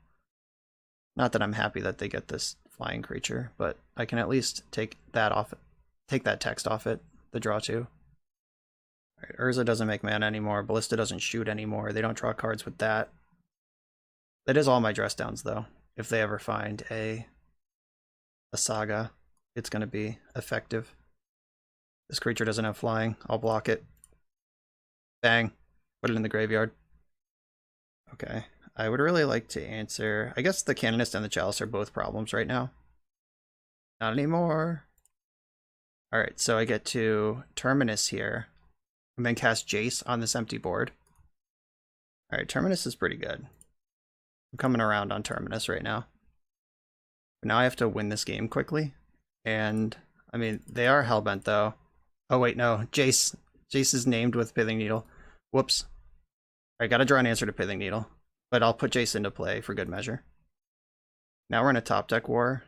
Not that I'm happy that they get this flying creature, but I can at least take that off it. Take that text off it, the draw 2. Alright, Urza doesn't make mana anymore, Ballista doesn't shoot anymore, they don't draw cards with that. That is all my Dress Downs though. If they ever find a Saga, it's gonna be effective. This creature doesn't have flying, I'll block it. Bang. Put it in the graveyard. Okay. I would really like to answer... I guess the Canonist and the Chalice are both problems right now. Not anymore. Alright, so I get to Terminus here. And then cast Jace on this empty board. Alright, Terminus is pretty good. I'm coming around on Terminus right now. But now I have to win this game quickly. And, I mean, they are hellbent, though. Oh, wait, no. Jace. Jace is named with Pithing Needle. Whoops. I gotta draw an answer to Pithing Needle. But I'll put Jace into play for good measure. Now we're in a top deck war,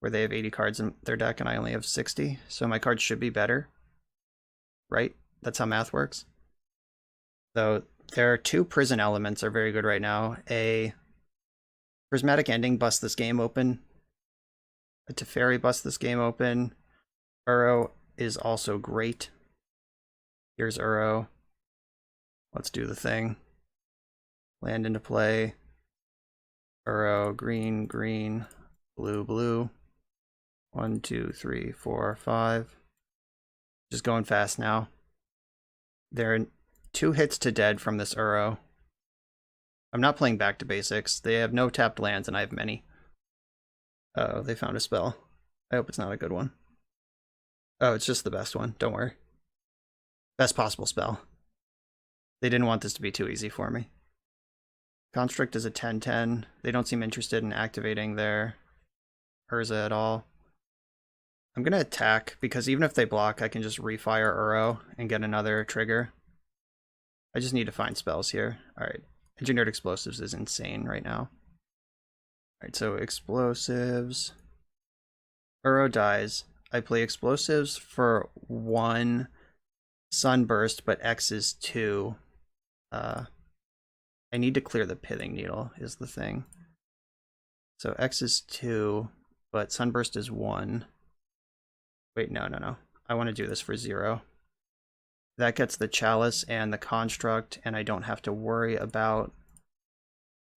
where they have 80 cards in their deck and I only have 60. So my cards should be better. Right? That's how math works. Though there are two prison elements are very good right now. A Prismatic Ending busts this game open. A Teferi busts this game open. Uro is also great. Here's Uro. Let's do the thing. Land into play. Uro, green, green, blue, blue. 1, 2, 3, 4, 5. Just going fast now. There are 2 hits to dead from this Uro. I'm not playing back to basics. They have no tapped lands and I have many. Oh, they found a spell. I hope it's not a good one. Oh, it's just the best one. Don't worry. Best possible spell. They didn't want this to be too easy for me. Construct is a 10-10. They don't seem interested in activating their Urza at all. I'm going to attack, because even if they block, I can just refire Uro and get another trigger. I just need to find spells here. Alright, Engineered Explosives is insane right now. Alright, so Explosives. Uro dies. I play Explosives for 1 Sunburst, but X is 2. I need to clear the Pithing Needle, is the thing. So X is 2, but Sunburst is 1. Wait, no. I want to do this for 0. That gets the Chalice and the Construct, and I don't have to worry about...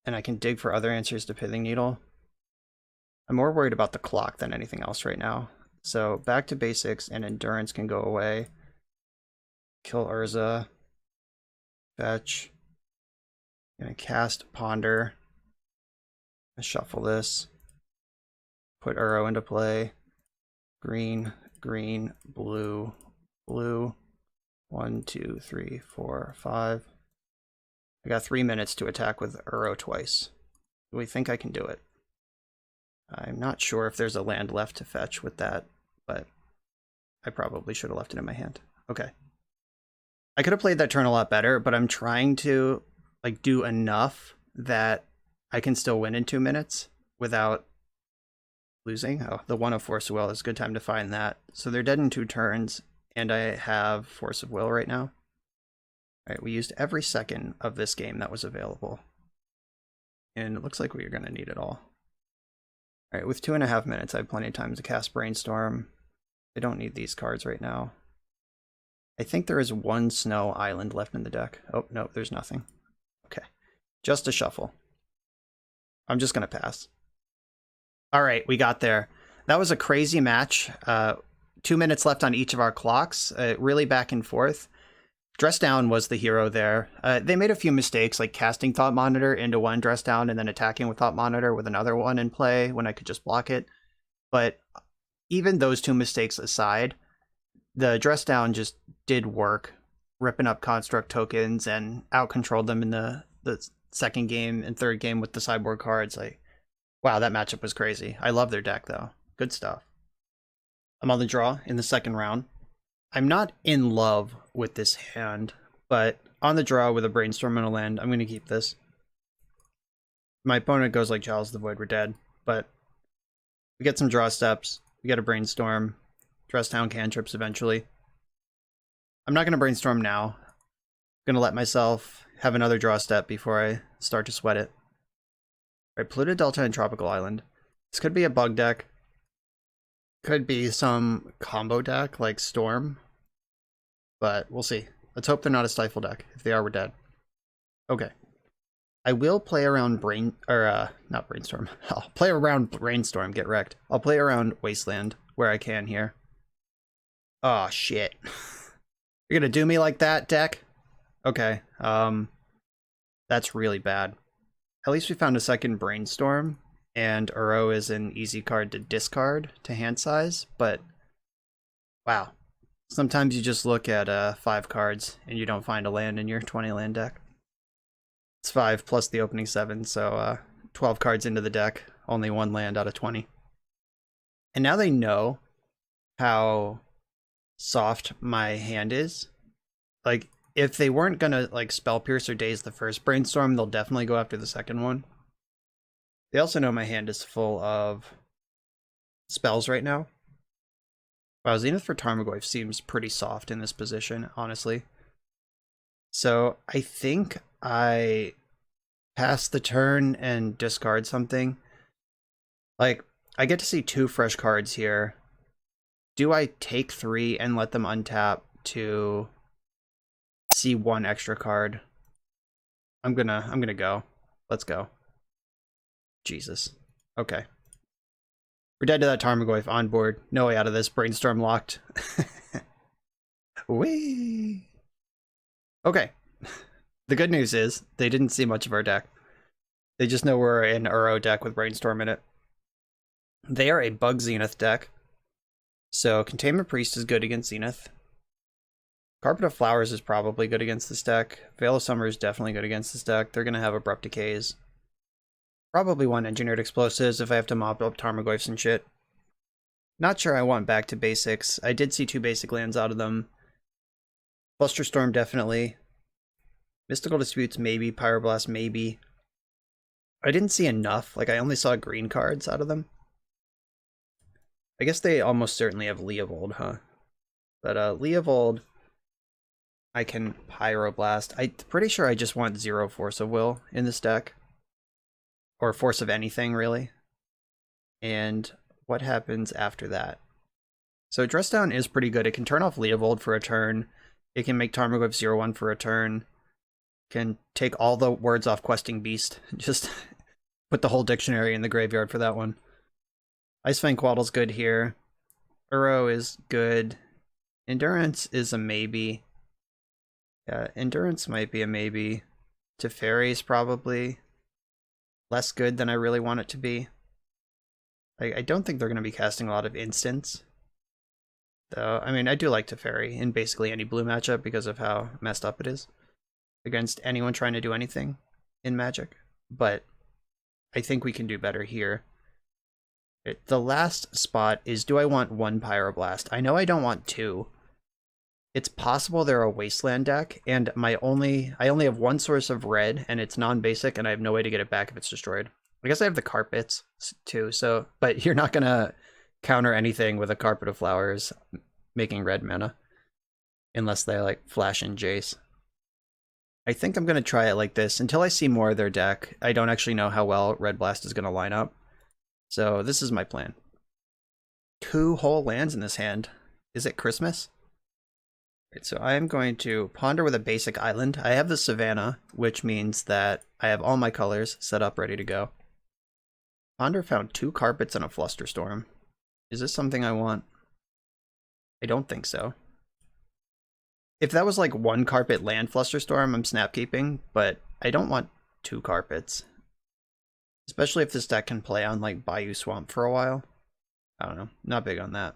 And I can dig for other answers to Pithing Needle. I'm more worried about the clock than anything else right now. So back to basics, and Endurance can go away. Kill Urza. Fetch. Gonna cast Ponder. Shuffle this. Put Uro into play. Green, green, blue, blue. 1, 2, 3, 4, 5. I got 3 minutes to attack with Uro twice. Do we think I can do it? I'm not sure if there's a land left to fetch with that, but I probably should have left it in my hand. Okay. I could have played that turn a lot better, but I'm trying to like do enough that I can still win in 2 minutes without losing. Oh, the 1 of Force of Will is a good time to find that. So they're dead in 2 turns, and I have Force of Will right now. All right, we used every second of this game that was available. And it looks like we are going to need it all. All right, with 2.5 minutes, I have plenty of time to cast Brainstorm. I don't need these cards right now. I think there is 1 Snow Island left in the deck. Oh, no, there's nothing. Okay, just a shuffle. I'm just going to pass. All right, we got there. That was a crazy match. 2 minutes left on each of our clocks, really back and forth. Dress Down was the hero there. They made a few mistakes, like casting Thought Monitor into 1 Dress Down and then attacking with Thought Monitor with another one in play when I could just block it. But even those 2 mistakes aside, the Dress Down just did work, ripping up Construct tokens and out-controlled them in the second game and third game with the sideboard cards. Like, wow, that matchup was crazy. I love their deck, though. Good stuff. I'm on the draw in the second round. I'm not in love with this hand, but on the draw with a Brainstorm and a land, I'm going to keep this. My opponent goes like Chalice of the Void, we're dead. But we get some draw steps. We get a Brainstorm. Dress Down cantrips eventually. I'm not going to Brainstorm now. I'm going to let myself have another draw step before I start to sweat it. All right, Pluto Delta and Tropical Island. This could be a bug deck. Could be some combo deck like Storm. But we'll see. Let's hope they're not a Stifle deck. If they are, we're dead. Okay. I will play around not Brainstorm. I'll play around Brainstorm, get wrecked. I'll play around Wasteland where I can here. Oh, shit. You're gonna do me like that, deck? Okay. That's really bad. At least we found a second Brainstorm, and Uro is an easy card to discard to hand size, but wow. Sometimes you just look at 5 cards and you don't find a land in your 20 land deck. It's 5 plus the opening 7, so 12 cards into the deck, only 1 land out of 20. And now they know how soft my hand is. Like, if they weren't gonna like Spell Pierce or Daze the first Brainstorm, they'll definitely go after the second one. They also know my hand is full of spells right now. Wow, Zenith for Tarmogoyf seems pretty soft in this position, honestly. So I think I pass the turn and discard something. Like, I get to see 2 fresh cards here. Do I take 3 and let them untap to see 1 extra card? I'm gonna go. Let's go. Jesus. Okay. We're dead to that Tarmogoyf on board. No way out of this. Brainstorm locked. Whee! Okay. The good news is they didn't see much of our deck. They just know we're an Uro deck with Brainstorm in it. They are a Bug Zenith deck. So Containment Priest is good against Zenith. Carpet of Flowers is probably good against this deck. Veil of Summer is definitely good against this deck. They're going to have Abrupt Decays. Probably want Engineered Explosives if I have to mop up Tarmogoyfs and shit. Not sure I want back to basics. I did see 2 basic lands out of them. Flusterstorm definitely. Mystical Disputes maybe. Pyroblast maybe. I didn't see enough. Like, I only saw green cards out of them. I guess they almost certainly have Leovold, huh? But Leovold, I can Pyroblast. I'm pretty sure I just want 0 Force of Will in this deck. Or Force of anything, really. And what happens after that? So Dress Down is pretty good. It can turn off Leovold for a turn. It can make Tarmogoyf 0/1 for a turn. Can take all the words off Questing Beast. Just put the whole dictionary in the graveyard for that one. ice-fang Quaddle's good here. Uro is good. Endurance is a maybe. Yeah, Endurance might be a maybe. Teferi's probably less good than I really want it to be. I don't think they're going to be casting a lot of instants. Though, I mean, I do like Teferi in basically any blue matchup because of how messed up it is against anyone trying to do anything in Magic. But I think we can do better here. The last spot is, do I want 1 Pyroblast? I know I don't want 2. It's possible they're a Wasteland deck, and I only have 1 source of red, and it's non-basic, and I have no way to get it back if it's destroyed. I guess I have the Carpets, too, so... But you're not gonna counter anything with a Carpet of Flowers making red mana. Unless they, like, flash in Jace. I think I'm gonna try it like this. Until I see more of their deck, I don't actually know how well Red Blast is gonna line up. So this is my plan. 2 whole lands in this hand. Is it Christmas? Right, so I am going to ponder with a basic island. I have the Savannah, which means that I have all my colors set up ready to go. Ponder found 2 carpets and a Flusterstorm. Is this something I want? I don't think so. If that was like 1 carpet land Flusterstorm, I'm snapkeeping, but I don't want 2 carpets. Especially if this deck can play on like Bayou Swamp for a while. I don't know, not big on that.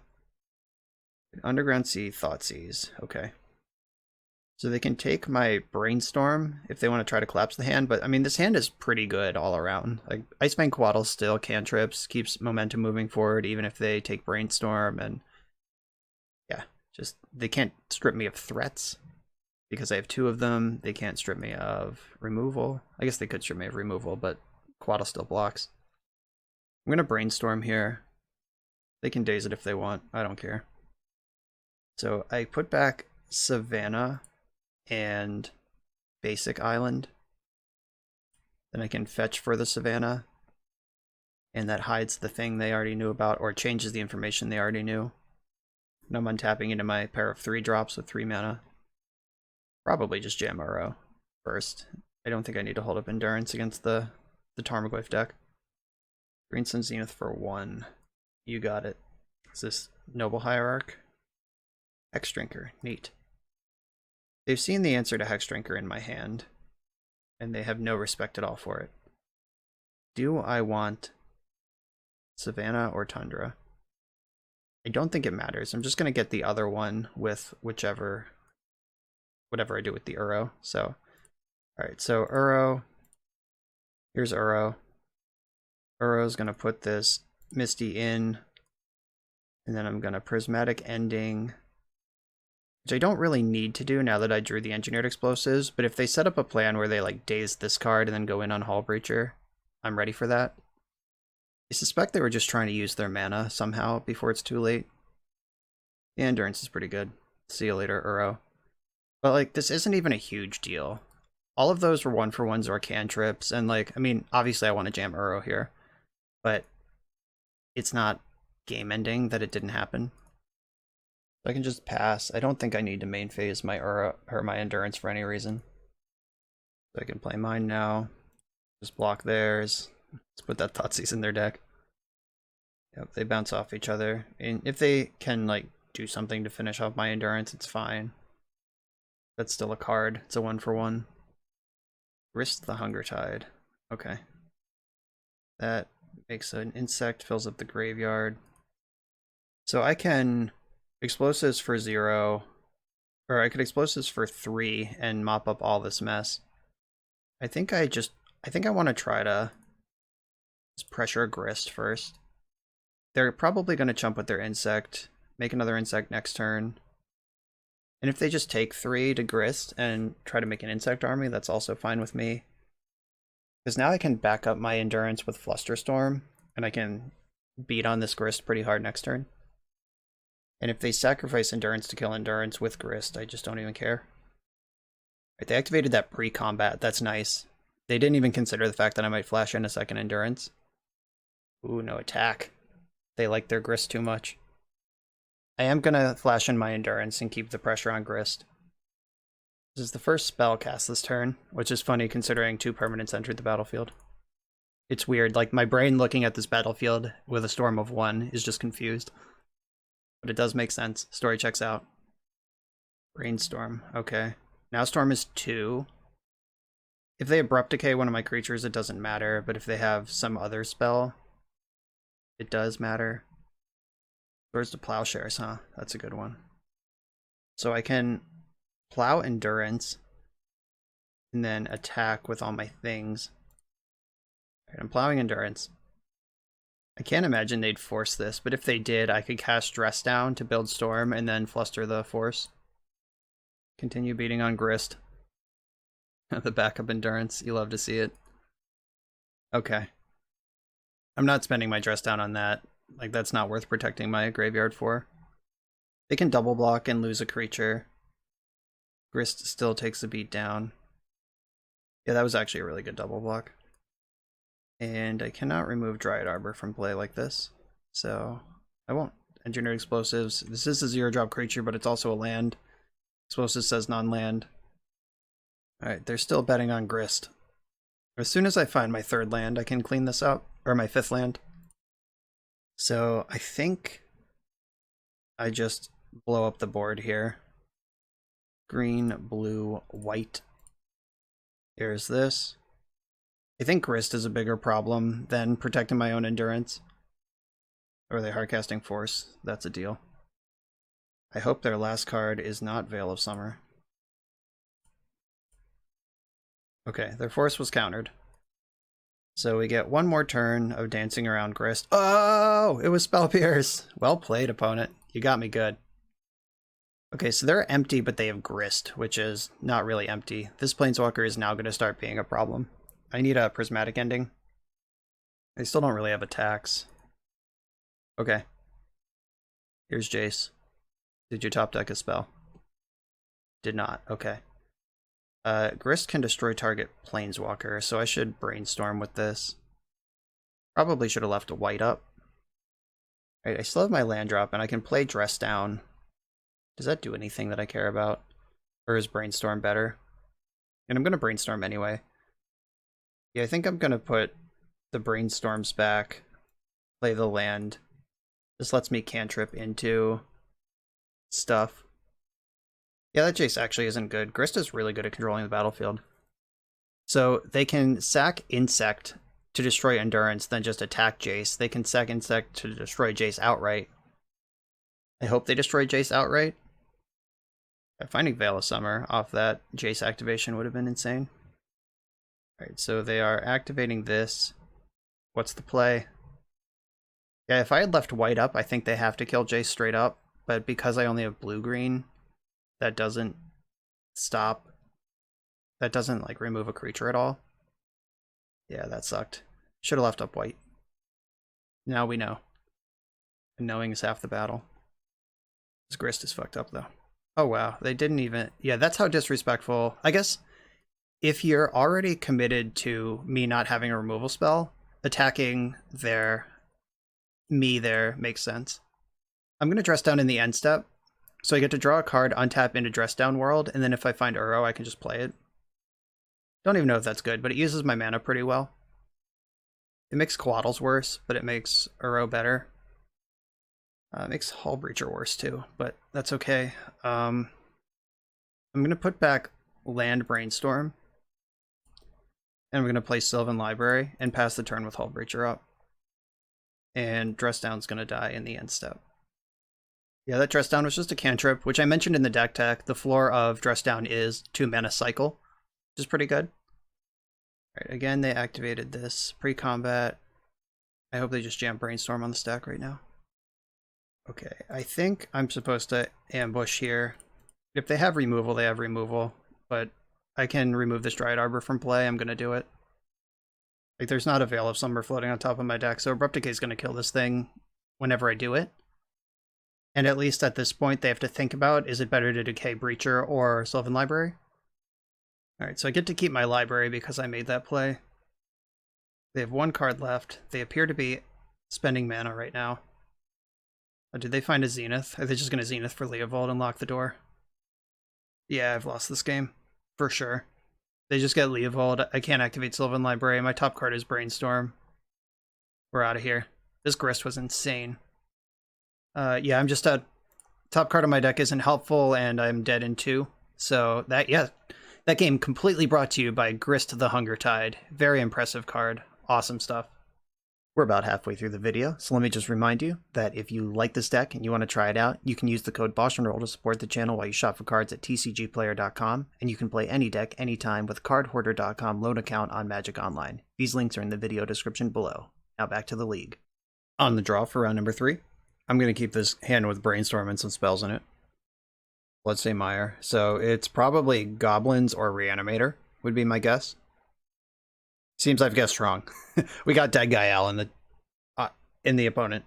Underground Sea, Thoughtseize, okay. So they can take my Brainstorm if they want to try to collapse the hand, but I mean, this hand is pretty good all around. Like, ice-fang Quaddle still cantrips, keeps momentum moving forward even if they take Brainstorm, and yeah, just, they can't strip me of threats because I have 2 of them. They can't strip me of removal. I guess they could strip me of removal, but Quaddle still blocks. I'm gonna Brainstorm here. They can daze it if they want, I don't care. So I put back Savannah and Basic Island. Then I can fetch for the Savannah. And that hides the thing they already knew about, or changes the information they already knew. And I'm untapping into my pair of 3 drops with 3 mana. Probably just jam Uro first. I don't think I need to hold up Endurance against the Tarmogoyf deck. Green Sun Zenith for 1. You got it. Is this Noble Hierarch? Hex Drinker, neat. They've seen the answer to Hex Drinker in my hand, and they have no respect at all for it. Do I want Savannah or Tundra? I don't think it matters. I'm just going to get the other one with whatever I do with the Uro. So, alright, so Uro, Here's Uro. Uro's gonna put this Misty in, and then I'm gonna Prismatic Ending, which I don't really need to do now that I drew the Engineered Explosives, but if they set up a plan where they like daze this card and then go in on Hull Breacher, I'm ready for that. I suspect they were just trying to use their mana somehow before it's too late. The Endurance is pretty good. See you later, Uro. But like, this isn't even a huge deal. All of those were 1-for-1s or cantrips, and like, I mean, obviously I want to jam Uro here, but it's not game-ending that it didn't happen. So I can just pass. I don't think I need to main phase my Uro or my Endurance for any reason. So I can play mine now. Just block theirs. Let's put that Thoughtseize in their deck. Yep, they bounce off each other. And if they can like do something to finish off my Endurance, it's fine. That's still a card. It's a 1-for-1. Grist the Hunger Tide. Okay. That makes an insect, fills up the graveyard. So I can explosives for 0, or I could explosives for 3 and mop up all this mess. I think I want to try to just pressure Grist first. They're probably going to chump with their insect, make another insect next turn. And if they just take 3 to Grist and try to make an insect army, that's also fine with me. Because now I can back up my Endurance with Flusterstorm, and I can beat on this Grist pretty hard next turn. And if they sacrifice Endurance to kill Endurance with Grist, I just don't even care. Right, they activated that pre-combat, that's nice. They didn't even consider the fact that I might flash in a second Endurance. Ooh, no attack. They like their Grist too much. I am gonna flash in my Endurance and keep the pressure on Grist. This is the first spell cast this turn, which is funny considering 2 permanents entered the battlefield. It's weird, like my brain looking at this battlefield with a storm of 1 is just confused. But it does make sense. Story checks out. Brainstorm, okay. Now Storm is 2. If they Abrupt Decay one of my creatures, it doesn't matter, but if they have some other spell, it does matter. Where's the Plowshares, huh? That's a good one. So I can plow Endurance, and then attack with all my things. All right, I'm plowing Endurance. I can't imagine they'd force this, but if they did, I could cast Dress Down to build Storm, and then fluster the Force. Continue beating on Grist. The backup Endurance, you love to see it. Okay. I'm not spending my Dress Down on that. Like, that's not worth protecting my graveyard for. They can double block and lose a creature. Grist still takes the beat down. Yeah, that was actually a really good double block. And I cannot remove Dryad Arbor from play like this, so I won't. Engineered Explosives. This is a 0-drop creature, but it's also a land. Explosives says non-land. Alright, they're still betting on Grist. As soon as I find my 3rd land, I can clean this up, or my 5th land. So I think I just blow up the board here. Green, blue, white. Here's this. I think Grist is a bigger problem than protecting my own Endurance. Or are they hardcasting Force? That's a deal. I hope their last card is not Veil of Summer. Okay, their Force was countered. So we get 1 more turn of dancing around Grist. Oh, it was Spell Pierce. Well played, opponent. You got me good. Okay, so they're empty, but they have Grist, which is not really empty. This Planeswalker is now going to start being a problem. I need a Prismatic Ending. They still don't really have attacks. Okay. Here's Jace. Did you top deck a spell? Did not. Okay. Grist can destroy target Planeswalker, so I should Brainstorm with this. Probably should have left a white up. Alright, I still have my land drop, and I can play Dress Down. Does that do anything that I care about? Or is Brainstorm better? And I'm going to Brainstorm anyway. Yeah, I think I'm going to put the Brainstorms back, play the land. This lets me cantrip into stuff. Yeah, that Jace actually isn't good. Grist is really good at controlling the battlefield. So they can sack Insect to destroy Endurance, then just attack Jace. They can sack Insect to destroy Jace outright. I hope they destroy Jace outright. Finding Veil of Summer off that Jace activation would have been insane. Alright, so they are activating this. What's the play? Yeah, if I had left white up, I think they have to kill Jace straight up. But because I only have blue-green, that doesn't stop. That doesn't, like, remove a creature at all. Yeah, that sucked. Should have left up white. Now we know. And knowing is half the battle. This Grist is fucked up, though. Oh, wow. They didn't even... Yeah, that's how disrespectful... I guess if you're already committed to me not having a removal spell, attacking me there makes sense. I'm going to dress down in the end step, so I get to draw a card, untap into dress down world, and then if I find Uro, I can just play it. Don't even know if that's good, but it uses my mana pretty well. It makes Coatls worse, but it makes Uro better. It makes Hull Breacher worse too, but that's okay. I'm going to put back Land Brainstorm, and we're going to play Sylvan Library and pass the turn with Hull Breacher up. And Dress Down's going to die in the end step. Yeah, that Dress Down was just a cantrip, which I mentioned in the deck tech. The floor of Dress Down is 2 mana cycle, which is pretty good. Alright, again, they activated this pre-combat. I hope they just jam Brainstorm on the stack right now. Okay, I think I'm supposed to ambush here. If they have removal, they have removal, but I can remove this Dryad Arbor from play. I'm going to do it. Like, there's not a Veil of Summer floating on top of my deck, so Abrupt Decay is going to kill this thing whenever I do it. And at least at this point, they have to think about, is it better to Decay Breacher or Sylvan Library? Alright, so I get to keep my library because I made that play. They have 1 card left. They appear to be spending mana right now. Did they find a Zenith? Are they just going to Zenith for Leovold and lock the door? Yeah, I've lost this game. For sure. They just get Leovold. I can't activate Sylvan Library. My top card is Brainstorm. We're out of here. This Grist was insane. Yeah, I'm just top card of my deck isn't helpful, and I'm dead in 2. So that game completely brought to you by Grist the Hunger Tide. Very impressive card. Awesome stuff. We're about halfway through the video, so let me just remind you that if you like this deck and you want to try it out, you can use the code BoshNRoll to support the channel while you shop for cards at tcgplayer.com, and you can play any deck anytime with cardhoarder.com loan account on Magic Online. These links are in the video description below. Now back to the league. On the draw for round number 3, I'm going to keep this hand with Brainstorm and some spells in it. Let's say Mire. So it's probably Goblins or Reanimator, would be my guess. Seems I've guessed wrong. We got Dead Guy Al in the opponent.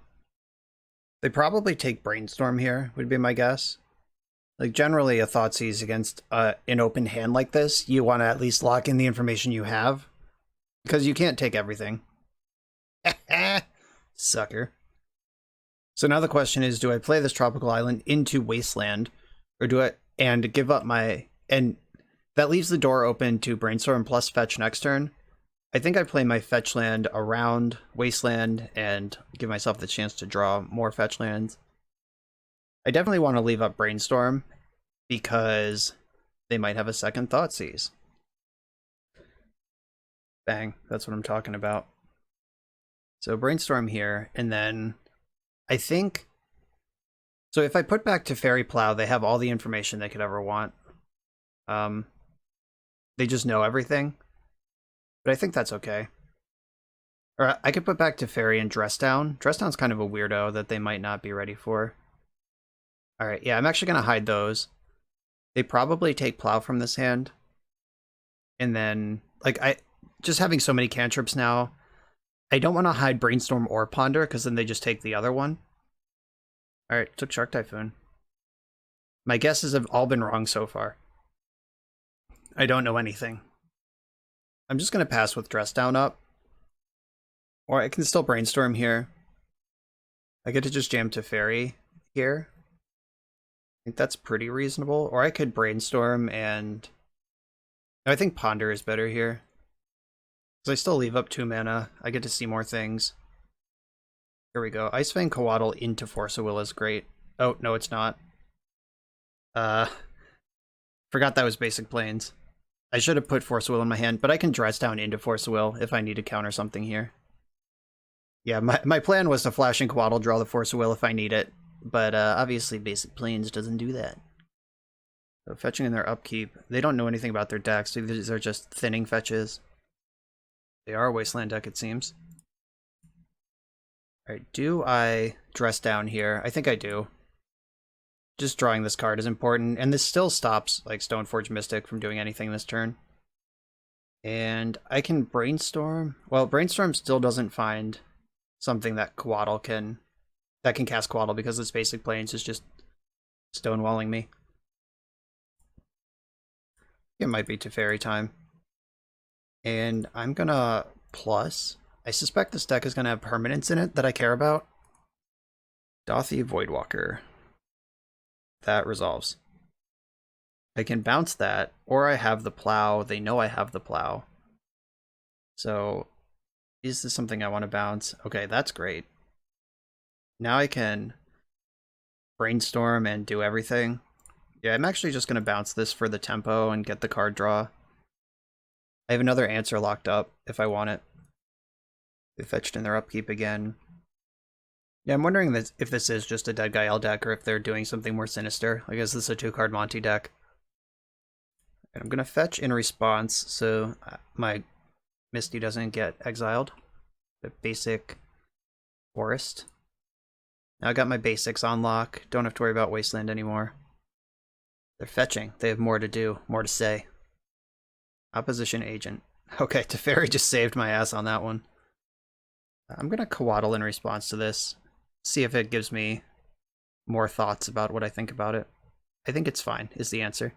They probably take Brainstorm here, would be my guess. Like, generally, a Thoughtseize against an open hand like this, you want to at least lock in the information you have. Because you can't take everything. Sucker. So now the question is, do I play this Tropical Island into Wasteland? Or do I... and give up my... and that leaves the door open to Brainstorm plus Fetch next turn. I think I play my Fetch land around Wasteland and give myself the chance to draw more Fetch lands. I definitely want to leave up Brainstorm because they might have a second Thoughtseize. Bang, that's what I'm talking about. So Brainstorm here, and then I think... so if I put back to Fairy Plow, they have all the information they could ever want. They just know everything. But I think that's okay. Or I could put back to Fairy and Dress Down. Dress Down's kind of a weirdo that they might not be ready for. Alright, yeah, I'm actually going to hide those. They probably take Plow from this hand. And then, like, just having so many cantrips now, I don't want to hide Brainstorm or Ponder, because then they just take the other one. Alright, took Shark Typhoon. My guesses have all been wrong so far. I don't know anything. I'm just going to pass with Dress Down up. Or I can still Brainstorm here. I get to just jam to Fairy here. I think that's pretty reasonable. Or I could Brainstorm and... I think Ponder is better here. Because I still leave up 2 mana. I get to see more things. Here we go. ice-fang Coatl into Force of Will is great. Oh, no, it's not. Forgot that was Basic Plains. I should have put Force of Will in my hand, but I can Dress Down into Force of Will if I need to counter something here. Yeah, my plan was to Flash and Coatl, draw the Force of Will if I need it, but obviously Basic Plains doesn't do that. So fetching in their upkeep, they don't know anything about their decks, so these are just thinning fetches. They are a Wasteland deck, it seems. Alright, do I dress down here? I think I do. Just drawing this card is important, and this still stops like Stoneforge Mystic from doing anything this turn. And I can Brainstorm. Well, Brainstorm still doesn't find something that that can cast Quaddle because its basic planes is just stonewalling me. It might be Teferi time. And I'm gonna plus. I suspect this deck is gonna have permanents in it that I care about. Dothy Voidwalker. That resolves. I can bounce that, or I have the Plow. They know I have the Plow. So, is this something I want to bounce? Okay, that's great. Now I can Brainstorm and do everything. Yeah, I'm actually just going to bounce this for the tempo and get the card draw. I have another answer locked up if I want it. They fetched in their upkeep again. Yeah, I'm wondering if this is just a Dead Guy L deck or if they're doing something more sinister. Like, is this a 2-card Monty deck? And I'm going to fetch in response so my Misty doesn't get exiled. The basic Forest. Now I got my basics on lock. Don't have to worry about Wasteland anymore. They're fetching. They have more to do, more to say. Opposition Agent. Okay, Teferi just saved my ass on that one. I'm going to Quaddle in response to this. See if it gives me more thoughts about what I think about it. I think it's fine, is the answer.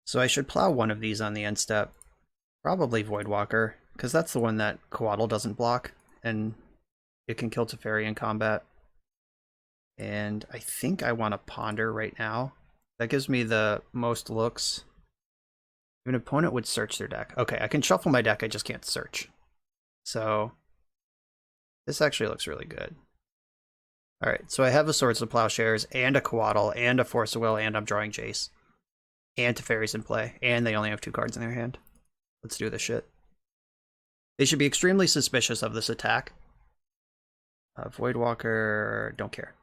So I should plow one of these on the end step. Probably Voidwalker, because that's the one that Quaddle doesn't block, and it can kill Teferi in combat. And I think I want to Ponder right now. That gives me the most looks. An opponent would search their deck. Okay, I can shuffle my deck, I just can't search. So this actually looks really good. Alright, so I have a Swords of Plowshares, and a Quaddle, and a Force of Will, and I'm drawing Jace. And Teferi's in play, and they only have 2 cards in their hand. Let's do this shit. They should be extremely suspicious of this attack. Voidwalker, don't care.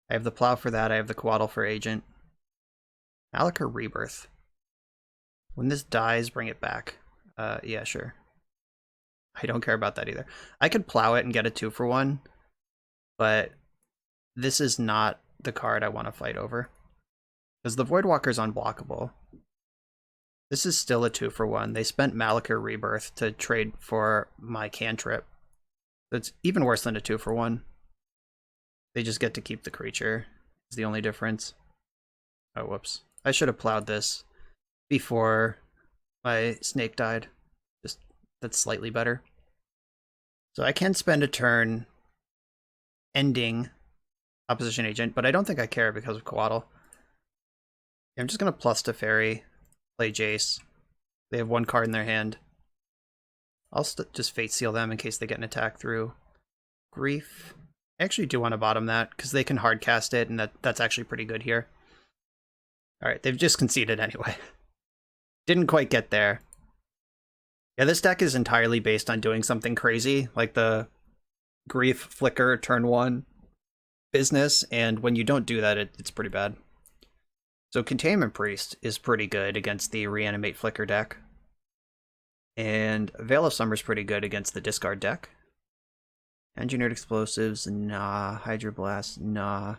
I have the Plow for that, I have the Quaddle for Agent. Malachor Rebirth. When this dies, bring it back. Yeah, sure. I don't care about that either. I could Plow it and get a 2-for-1, but this is not the card I want to fight over. Because the Voidwalker's unblockable. This is still a 2-for-1. They spent Malachor Rebirth to trade for my cantrip. That's even worse than a 2-for-1. They just get to keep the creature, is the only difference. Oh, whoops. I should have plowed this before my snake died. Just, that's slightly better. So I can spend a turn ending Opposition Agent, but I don't think I care because of Quaddle. I'm just going to plus Teferi, play Jace. They have 1 card in their hand. I'll just Fate Seal them in case they get an attack through Grief. I actually do want to bottom that, because they can hardcast it, and that's actually pretty good here. Alright, they've just conceded anyway. Didn't quite get there. Yeah, this deck is entirely based on doing something crazy, like the Grief Flicker turn 1 business, and when you don't do that, it's pretty bad. So Containment Priest is pretty good against the Reanimate Flicker deck. And Veil of Summer is pretty good against the discard deck. Engineered Explosives, nah. Hydroblast, nah.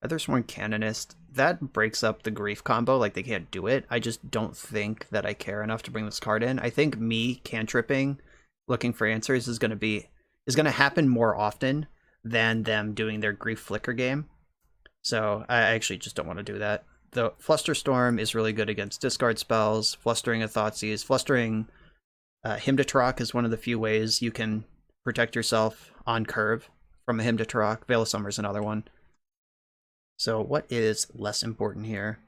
Feathersworn Canonist, that breaks up the Grief combo, like they can't do it. I just don't think that I care enough to bring this card in. I think me cantripping, looking for answers is gonna happen more often than them doing their Grief Flicker game. So I actually just don't want to do that. The Flusterstorm is really good against discard spells. Flustering a Thoughtseize. Flustering Hymn to Tarok is one of the few ways you can protect yourself on curve from a Hymn to Tarok. Veil of Summer is another one. So what is less important here?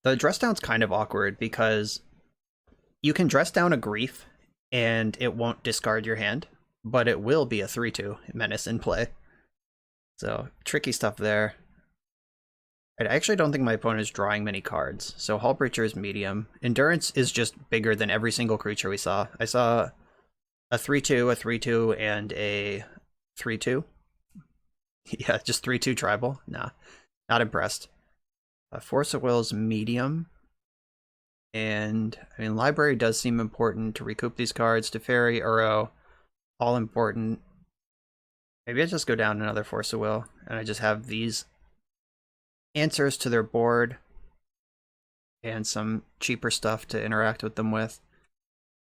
The dress down's kind of awkward because you can dress down a Grief and it won't discard your hand, but it will be a 3/2 Menace in play. So, tricky stuff there. I actually don't think my opponent is drawing many cards. So, Hullbreacher is medium. Endurance is just bigger than every single creature we saw. I saw a 3/2, a 3/2, and a 3/2. Yeah, just 3/2 tribal. Nah, not impressed. Force of Will is medium. And, I mean, library does seem important to recoup these cards. Teferi, Uro, all important. Maybe I just go down another Force of Will, and I just have these answers to their board and some cheaper stuff to interact with them with.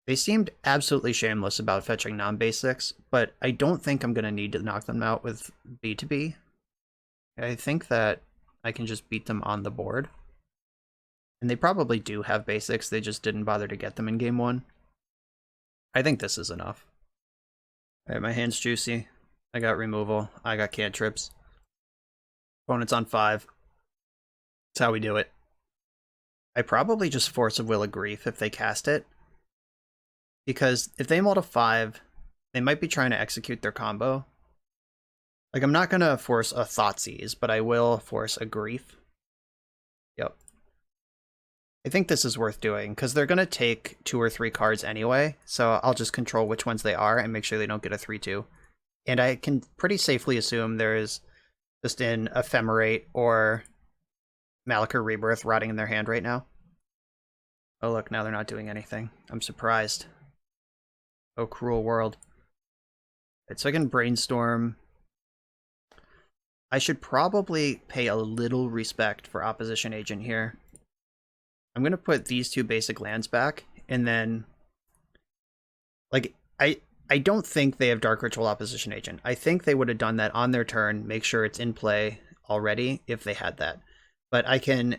They seemed absolutely shameless about fetching non-basics, but I don't think I'm going to need to knock them out with B2B. I think that I can just beat them on the board. And they probably do have basics, they just didn't bother to get them in game 1. I think this is enough. Alright, my hand's juicy. I got removal, I got cantrips. Opponent's on 5. That's how we do it. I probably just Force of Will a Grief if they cast it. Because if they mull to 5, they might be trying to execute their combo. Like, I'm not going to force a Thoughtseize, but I will force a Grief. Yep. I think this is worth doing, because they're going to take 2 or 3 cards anyway, so I'll just control which ones they are and make sure they don't get a 3-2. And I can pretty safely assume there is just an Ephemerate or Malachor Rebirth rotting in their hand right now. Oh look, now they're not doing anything. I'm surprised. Oh, cruel world. Right, so I can brainstorm. I should probably pay a little respect for Opposition Agent here. I'm going to put these 2 basic lands back, and then... Like, I don't think they have Dark Ritual Opposition Agent. I think they would have done that on their turn, make sure it's in play already, if they had that. But I can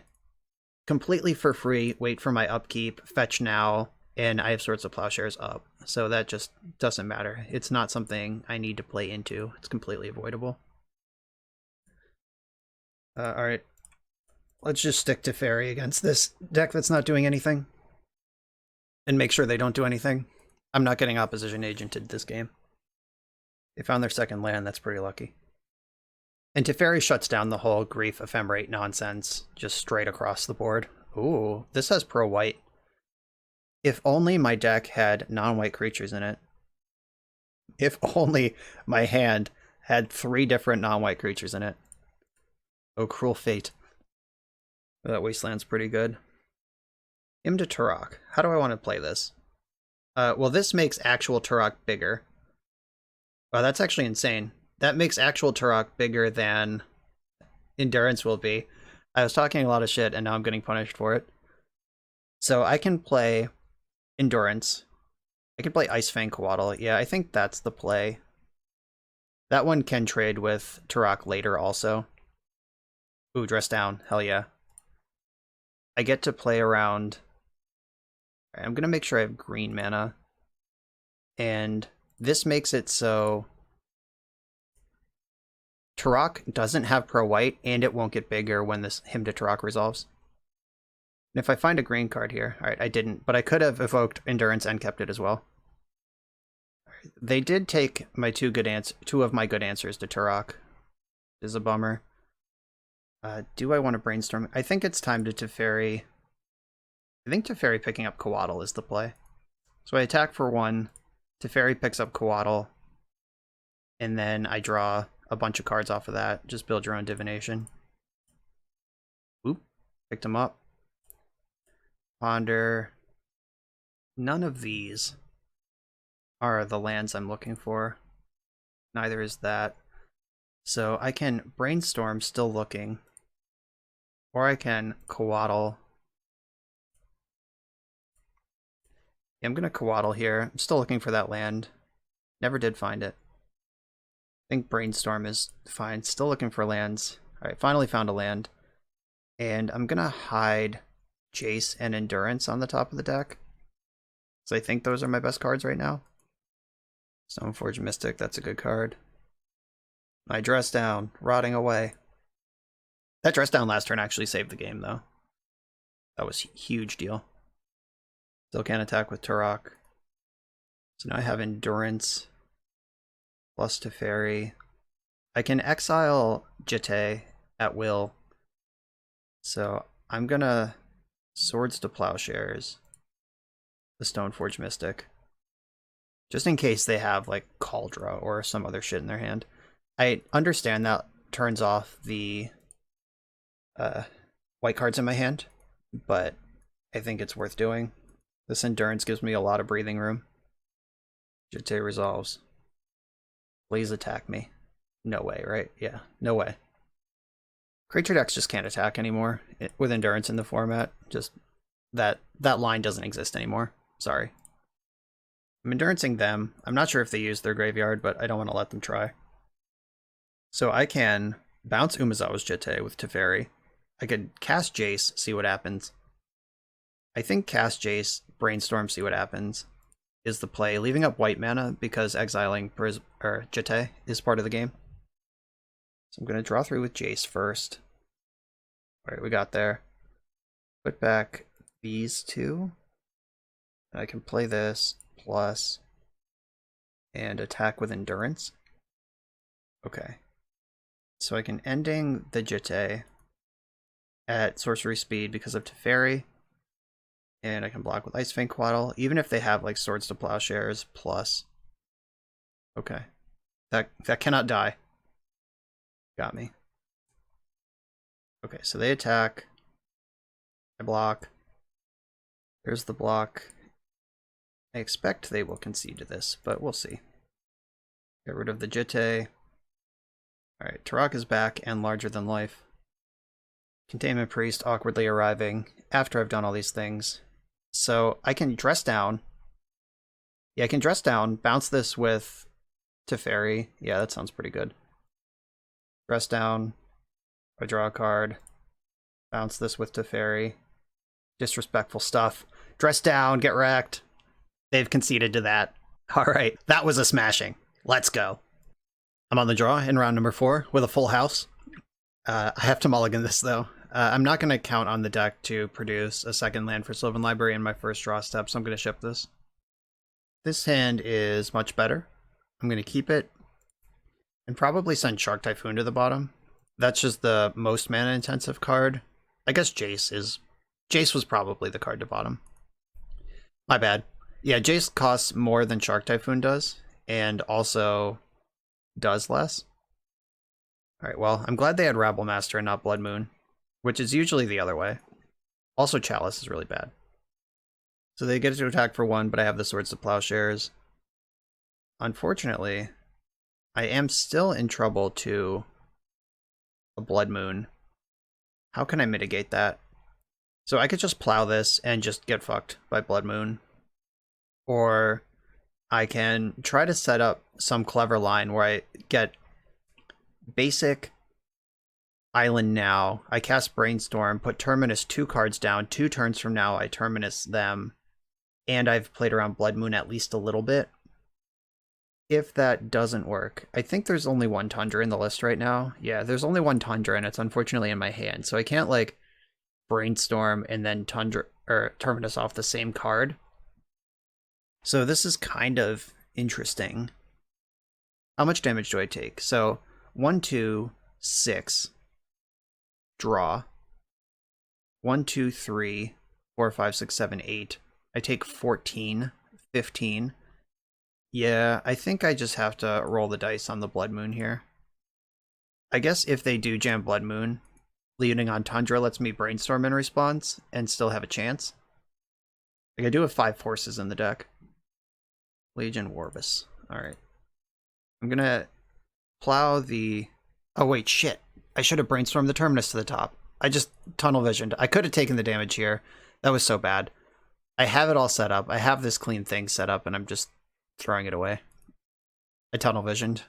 completely for free wait for my upkeep, fetch now, and I have Swords of Plowshares up. So that just doesn't matter. It's not something I need to play into. It's completely avoidable. Alright. Let's just stick to Fairy against this deck that's not doing anything. And make sure they don't do anything. I'm not getting Opposition Agented this game. They found their second land, that's pretty lucky. And Teferi shuts down the whole Grief Ephemerate nonsense, just straight across the board. Ooh, this has pro-white. If only my deck had non-white creatures in it. If only my hand had 3 different non-white creatures in it. Oh, cruel fate. That Wasteland's pretty good. Hymn to Turok. How do I want to play this? Well, this makes actual Turok bigger. Wow, that's actually insane. That makes actual Turok bigger than Endurance will be. I was talking a lot of shit, and now I'm getting punished for it. So I can play Endurance. I can play ice-fang Coatl. Yeah, I think that's the play. That one can trade with Turok later also. Ooh, Dress Down. Hell yeah. I get to play around... I'm going to make sure I have green mana. And this makes it so... Turok doesn't have pro-white, and it won't get bigger when this Hymn to Turok resolves. And if I find a green card here... Alright, I didn't, but I could have evoked Endurance and kept it as well. They did take my 2 of my good answers to Turok. Is a bummer. Do I want to brainstorm? I think it's time to Teferi. I think Teferi picking up Coatl is the play. So I attack for 1. Teferi picks up Coatl. And then I draw a bunch of cards off of that. Just build your own divination. Oop. Picked him up. Ponder. None of these are the lands I'm looking for. Neither is that. So I can brainstorm, still looking. Or I can Coatl. Yeah, I'm going to Coatl here. I'm still looking for that land. Never did find it. I think Brainstorm is fine. Still looking for lands. Alright, finally found a land. And I'm going to hide Jace and Endurance on the top of the deck. So I think those are my best cards right now. Stoneforge Mystic, that's a good card. My Dress Down, rotting away. That Dress Down last turn actually saved the game, though. That was a huge deal. Still can't attack with Turok. So now I have Endurance plus Teferi. I can exile Jitte at will. So I'm gonna Swords to Plowshares the Stoneforge Mystic. Just in case they have like Cauldra or some other shit in their hand. I understand that turns off the white cards in my hand, but I think it's worth doing. This Endurance gives me a lot of breathing room. Jete resolves. Please attack me. No way, right? Yeah, no way. Creature decks just can't attack anymore with Endurance in the format. Just that line doesn't exist anymore. Sorry. I'm Endurancing them. I'm not sure if they use their graveyard, but I don't want to let them try. So I can bounce Umezawa's Jete with Teferi. I could cast Jace, see what happens. I think cast Jace, Brainstorm, see what happens is the play, leaving up white mana because exiling Jete is part of the game. So I'm going to draw through with Jace first. All right, we got there. Put back these two. And I can play this plus and attack with Endurance. Okay. So I can ending the Jete at sorcery speed because of Teferi. And I can block with ice-fang Quaddle, even if they have like Swords to Plowshares plus. Okay. That cannot die. Got me. Okay, so they attack. I block. There's the block. I expect they will concede to this, but we'll see. Get rid of the Jete. Alright, Turok is back and larger than life. Containment Priest awkwardly arriving after I've done all these things. So I can dress down. Yeah, I can dress down, bounce this with Teferi. Yeah, that sounds pretty good. Dress down. I draw a card. Bounce this with Teferi. Disrespectful stuff. Dress down, get wrecked. They've conceded to that. Alright, that was a smashing. Let's go. I'm on the draw in round number 4 with a full house. I have to mulligan this though. I'm not going to count on the deck to produce a second land for Sylvan Library in my first draw step, so I'm going to ship this. This hand is much better. I'm going to keep it and probably send Shark Typhoon to the bottom. That's just the most mana intensive card. I guess Jace was probably the card to bottom. My bad. Yeah, Jace costs more than Shark Typhoon does, and also does less. Alright, well, I'm glad they had Rabble Master and not Blood Moon, which is usually the other way. Also, Chalice is really bad. So they get to attack for 1, but I have the Swords to Plowshares. Unfortunately, I am still in trouble to a Blood Moon. How can I mitigate that? So I could just plow this and just get fucked by Blood Moon. Or I can try to set up some clever line where I get basic Island now. I cast Brainstorm, put Terminus 2 cards down. 2 turns from now, I Terminus them. And I've played around Blood Moon at least a little bit. If that doesn't work, I think there's only 1 Tundra in the list right now. Yeah, there's only 1 Tundra, and it's unfortunately in my hand. So I can't, like, Brainstorm and then Tundra or Terminus off the same card. So this is kind of interesting. How much damage do I take? So 1, 2, 6. Draw. 1, 2, 3, 4, 5, 6, 7, 8. I take 14, 15. Yeah, I think I just have to roll the dice on the Blood Moon here. I guess if they do jam Blood Moon, leading on Tundra lets me Brainstorm in response and still have a chance. Like, I do have 5 forces in the deck. Legion Warbus. Alright. I'm gonna plow the... Oh wait, shit. I should have Brainstormed the Terminus to the top. I just tunnel visioned. I could have taken the damage here. That was so bad. I have it all set up. I have this clean thing set up, and I'm just throwing it away. I tunnel visioned.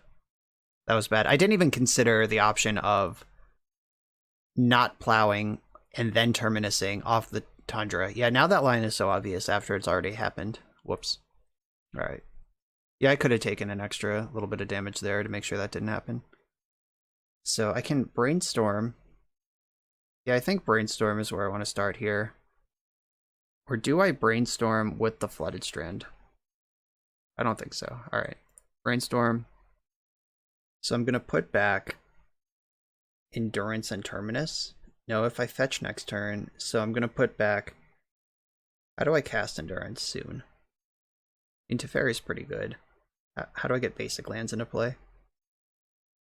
That was bad. I didn't even consider the option of not plowing and then terminusing off the Tundra. Yeah, now that line is so obvious after it's already happened. Whoops. Alright. Yeah, I could have taken an extra little bit of damage there to make sure that didn't happen. So I can Brainstorm. Yeah, I think Brainstorm is where I want to start here. Or do I Brainstorm with the Flooded Strand? I don't think so. Alright. Brainstorm. So I'm going to put back Endurance and Terminus. No, if I fetch next turn. So I'm going to put back... How do I cast Endurance soon? Teferi's pretty good. How do I get basic lands into play?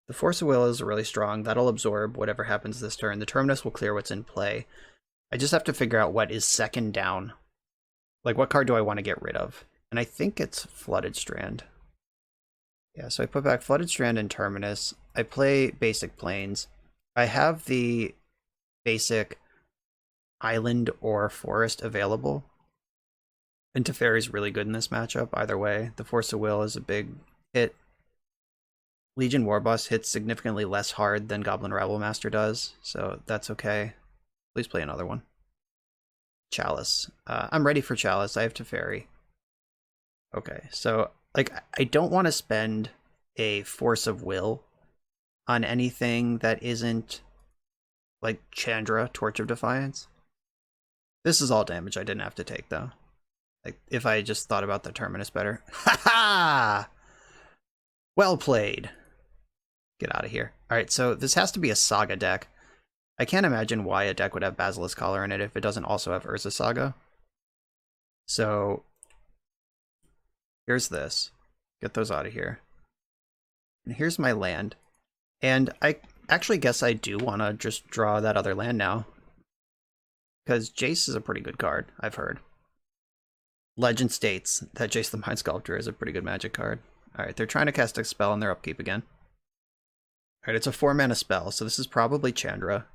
The Force of Will is really strong. That'll absorb whatever happens this turn. The Terminus will clear what's in play. I just have to figure out what is second down. Like, what card do I want to get rid of? And I think it's Flooded Strand. Yeah, so I put back Flooded Strand and Terminus. I play basic Plains. I have the basic Island or Forest available. And Teferi's really good in this matchup, either way. The Force of Will is a big hit. Legion Warboss hits significantly less hard than Goblin Rabble Master does, so that's okay. Please play another one. Chalice. I'm ready for Chalice. I have Teferi. Okay, so like I don't want to spend a Force of Will on anything that isn't like Chandra, Torch of Defiance. This is all damage I didn't have to take though. Like if I just thought about the Terminus better. Ha ha! Well played. Get out of here. Alright, so this has to be a Saga deck. I can't imagine why a deck would have Basilisk Collar in it if it doesn't also have Urza Saga. So here's this. Get those out of here. And here's my land. And I actually guess I do want to just draw that other land now. Because Jace is a pretty good card, I've heard. Legend states that Jace the Mind Sculptor is a pretty good Magic card. Alright, they're trying to cast a spell in their upkeep again. Alright, it's a 4-mana spell, so this is probably Chandra.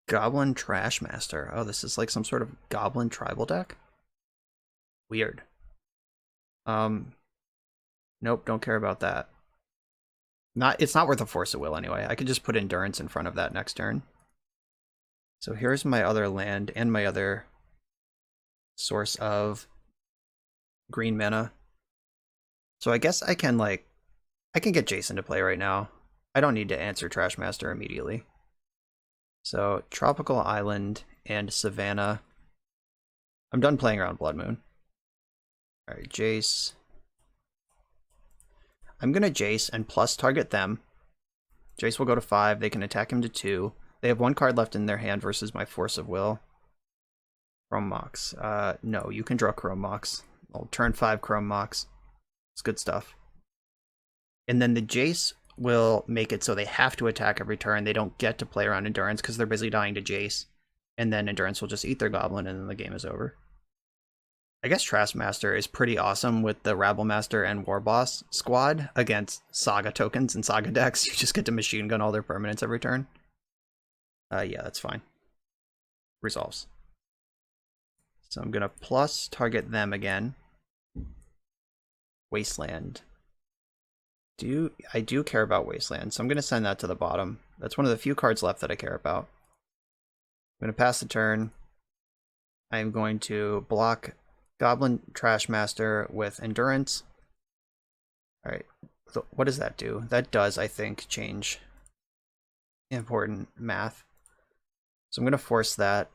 Goblin Trash Master. Oh, this is like some sort of Goblin tribal deck? Weird. Nope, don't care about that. It's not worth a Force of Will anyway. I could just put Endurance in front of that next turn. So here's my other land and my other source of green mana. So I guess I can get Jason to play right now. I don't need to answer Trash Master immediately. So Tropical Island and Savannah. I'm done playing around Blood Moon. Alright, Jace. I'm gonna Jace and plus target them. Jace will go to 5. They can attack him to 2. They have 1 card left in their hand versus my Force of Will. Chrome Mox. No, you can draw Chrome Mox. I'll turn 5 Chrome Mox. It's good stuff. And then the Jace will make it so they have to attack every turn. They don't get to play around Endurance because they're busy dying to Jace. And then Endurance will just eat their Goblin and then the game is over. I guess Trash Master is pretty awesome with the Rabble Master and Warboss squad against Saga tokens and Saga decks. You just get to machine gun all their permanents every turn. Yeah, that's fine. Resolves. So I'm gonna plus target them again. Wasteland. I do care about Wasteland, so I'm gonna send that to the bottom. That's one of the few cards left that I care about. I'm gonna pass the turn. I'm going to block Goblin Trash Master with Endurance. Alright, so what does that do? That does, I think, change important math. So I'm going to force that.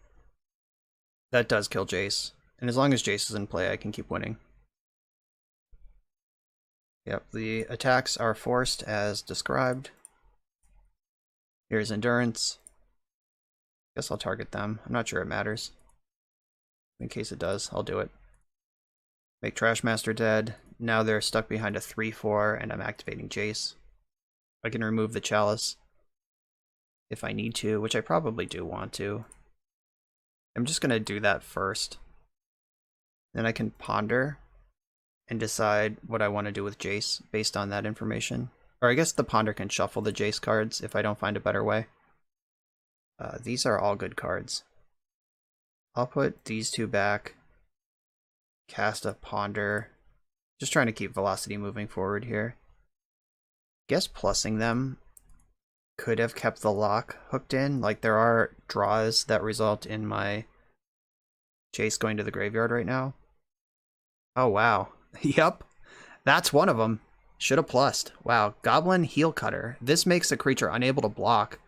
That does kill Jace. And as long as Jace is in play, I can keep winning. Yep, the attacks are forced as described. Here's Endurance. Guess I'll target them. I'm not sure it matters. In case it does, I'll do it. Make Trash Master dead. Now they're stuck behind a 3/4, and I'm activating Jace. I can remove the Chalice if I need to, which I probably do want to. I'm just going to do that first. Then I can ponder and decide what I want to do with Jace based on that information. Or I guess the ponder can shuffle the Jace cards if I don't find a better way. These are all good cards. I'll put these 2 back. Cast a ponder. Just trying to keep velocity moving forward here. Guess plussing them could have kept the lock hooked in. Like, there are draws that result in my Jace going to the graveyard right now. Oh, wow. Yep. That's one of them. Should have plussed. Wow. Goblin Heel Cutter. This makes a creature unable to block.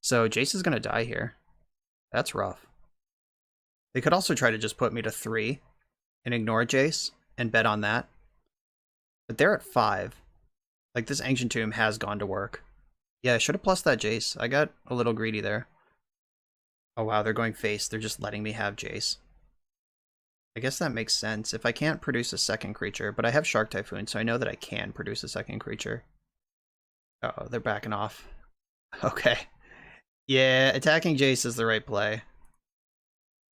So Jace is going to die here. That's rough. They could also try to just put me to 3 and ignore Jace and bet on that. But they're at 5. Like, this Ancient Tomb has gone to work. Yeah, I should have plussed that Jace. I got a little greedy there. Oh wow, they're going face. They're just letting me have Jace. I guess that makes sense. If I can't produce a second creature, but I have Shark Typhoon, so I know that I can produce a second creature. Uh-oh, they're backing off. Okay. Yeah, attacking Jace is the right play.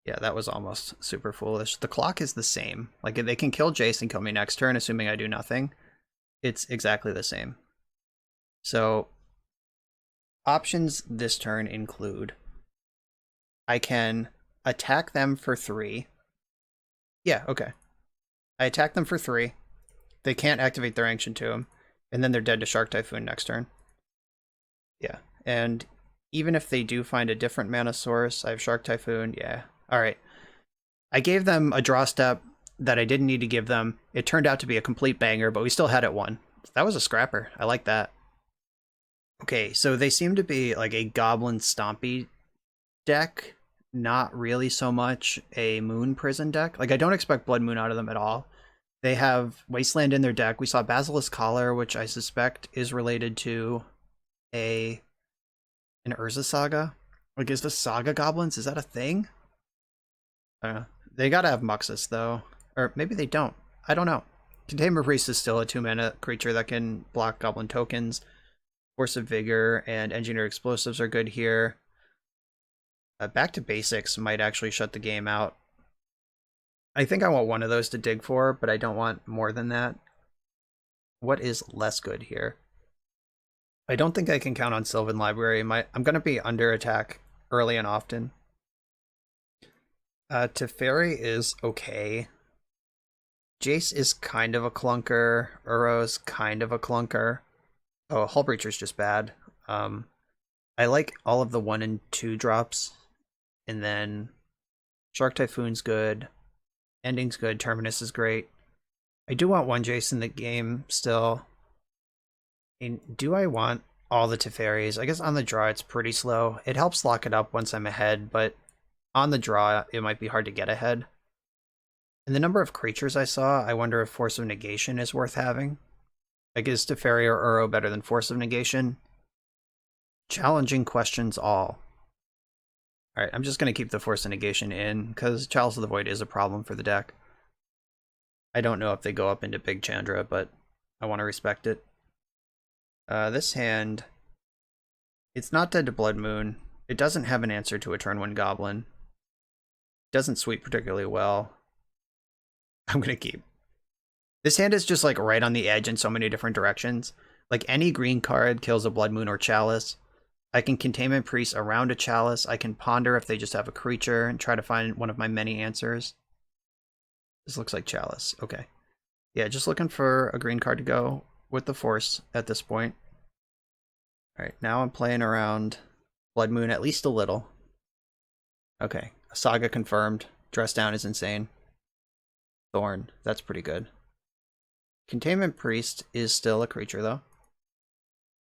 Yeah, that was almost super foolish. The clock is the same. Like, if they can kill Jace and kill me next turn, assuming I do nothing. It's exactly the same. So, options this turn include I can attack them for 3. Yeah, okay. I attack them for 3. They can't activate their Ancient Tomb, and then they're dead to Shark Typhoon next turn. Yeah, and even if they do find a different mana source, I have Shark Typhoon, yeah. Alright. I gave them a draw step that I didn't need to give them. It turned out to be a complete banger, but we still had it won. That was a scrapper. I like that. Okay, so they seem to be like a Goblin Stompy deck, not really so much a Moon Prison deck. Like, I don't expect Blood Moon out of them at all. They have Wasteland in their deck. We saw Basilisk Collar, which I suspect is related to an Urza Saga. Like, is this Saga Goblins? Is that a thing? I don't know. They gotta have Muxus, though. Or maybe they don't. I don't know. Containment Priest is still a 2-mana creature that can block Goblin tokens. Force of Vigor and Engineered Explosives are good here. Back to Basics might actually shut the game out. I think I want one of those to dig for, but I don't want more than that. What is less good here? I don't think I can count on Sylvan Library. I'm going to be under attack early and often. Teferi is okay. Jace is kind of a clunker. Uro's kind of a clunker. Oh, Hullbreacher's just bad. I like all of the 1 and 2 drops. And then Shark Typhoon's good. Ending's good. Terminus is great. I do want one Jace in the game still. And do I want all the Teferis? I guess on the draw it's pretty slow. It helps lock it up once I'm ahead, but on the draw it might be hard to get ahead. And the number of creatures I saw, I wonder if Force of Negation is worth having. Like, is Teferi or Uro better than Force of Negation? Challenging questions all. Alright, I'm just going to keep the Force of Negation in, because Chalice of the Void is a problem for the deck. I don't know if they go up into Big Chandra, but I want to respect it. This hand, it's not dead to Blood Moon. It doesn't have an answer to a turn 1 Goblin. It doesn't sweep particularly well. I'm going to keep. This hand is just like right on the edge in so many different directions. Like, any green card kills a Blood Moon or Chalice. I can Containment Priest around a Chalice. I can Ponder if they just have a creature and try to find one of my many answers. This looks like Chalice. Okay. Yeah, just looking for a green card to go with the Force at this point. Alright, now I'm playing around Blood Moon at least a little. Okay, Saga confirmed. Dress Down is insane. Thorn, that's pretty good. Containment Priest is still a creature, though.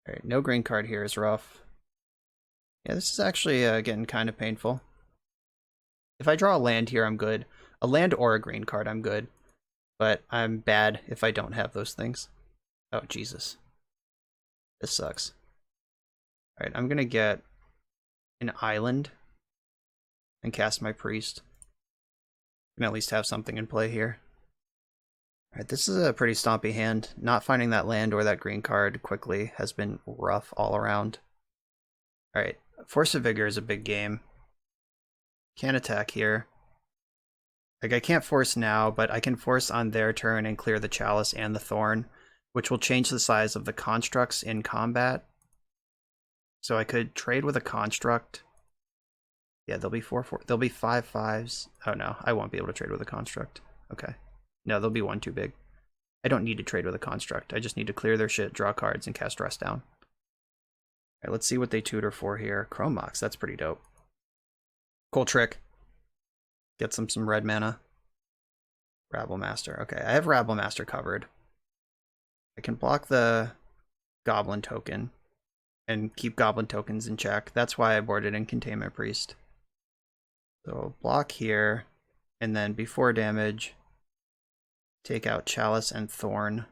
Alright, no green card here is rough. Yeah, this is actually getting kind of painful. If I draw a land here, I'm good. A land or a green card, I'm good. But I'm bad if I don't have those things. Oh, Jesus. This sucks. Alright, I'm gonna get an island and cast my priest. I can at least have something in play here. Alright, this is a pretty stompy hand. Not finding that land or that green card quickly has been rough all around. Alright, Force of Vigor is a big game. Can't attack here. Like, I can't force now, but I can force on their turn and clear the Chalice and the Thorn, which will change the size of the constructs in combat. So I could trade with a construct. Yeah, there'll be 4/4. There'll be 5/5s. Oh no, I won't be able to trade with a construct. Okay. No, there'll be one too big. I don't need to trade with a construct. I just need to clear their shit, draw cards, and cast Dress Down. Alright, let's see what they tutor for here. Chrome Mox, that's pretty dope. Cool trick. Get some red mana. Rabble Master. Okay, I have Rabble Master covered. I can block the Goblin token and keep Goblin tokens in check. That's why I boarded in Containment Priest. So block here, and then before damage, take out Chalice and Thorn.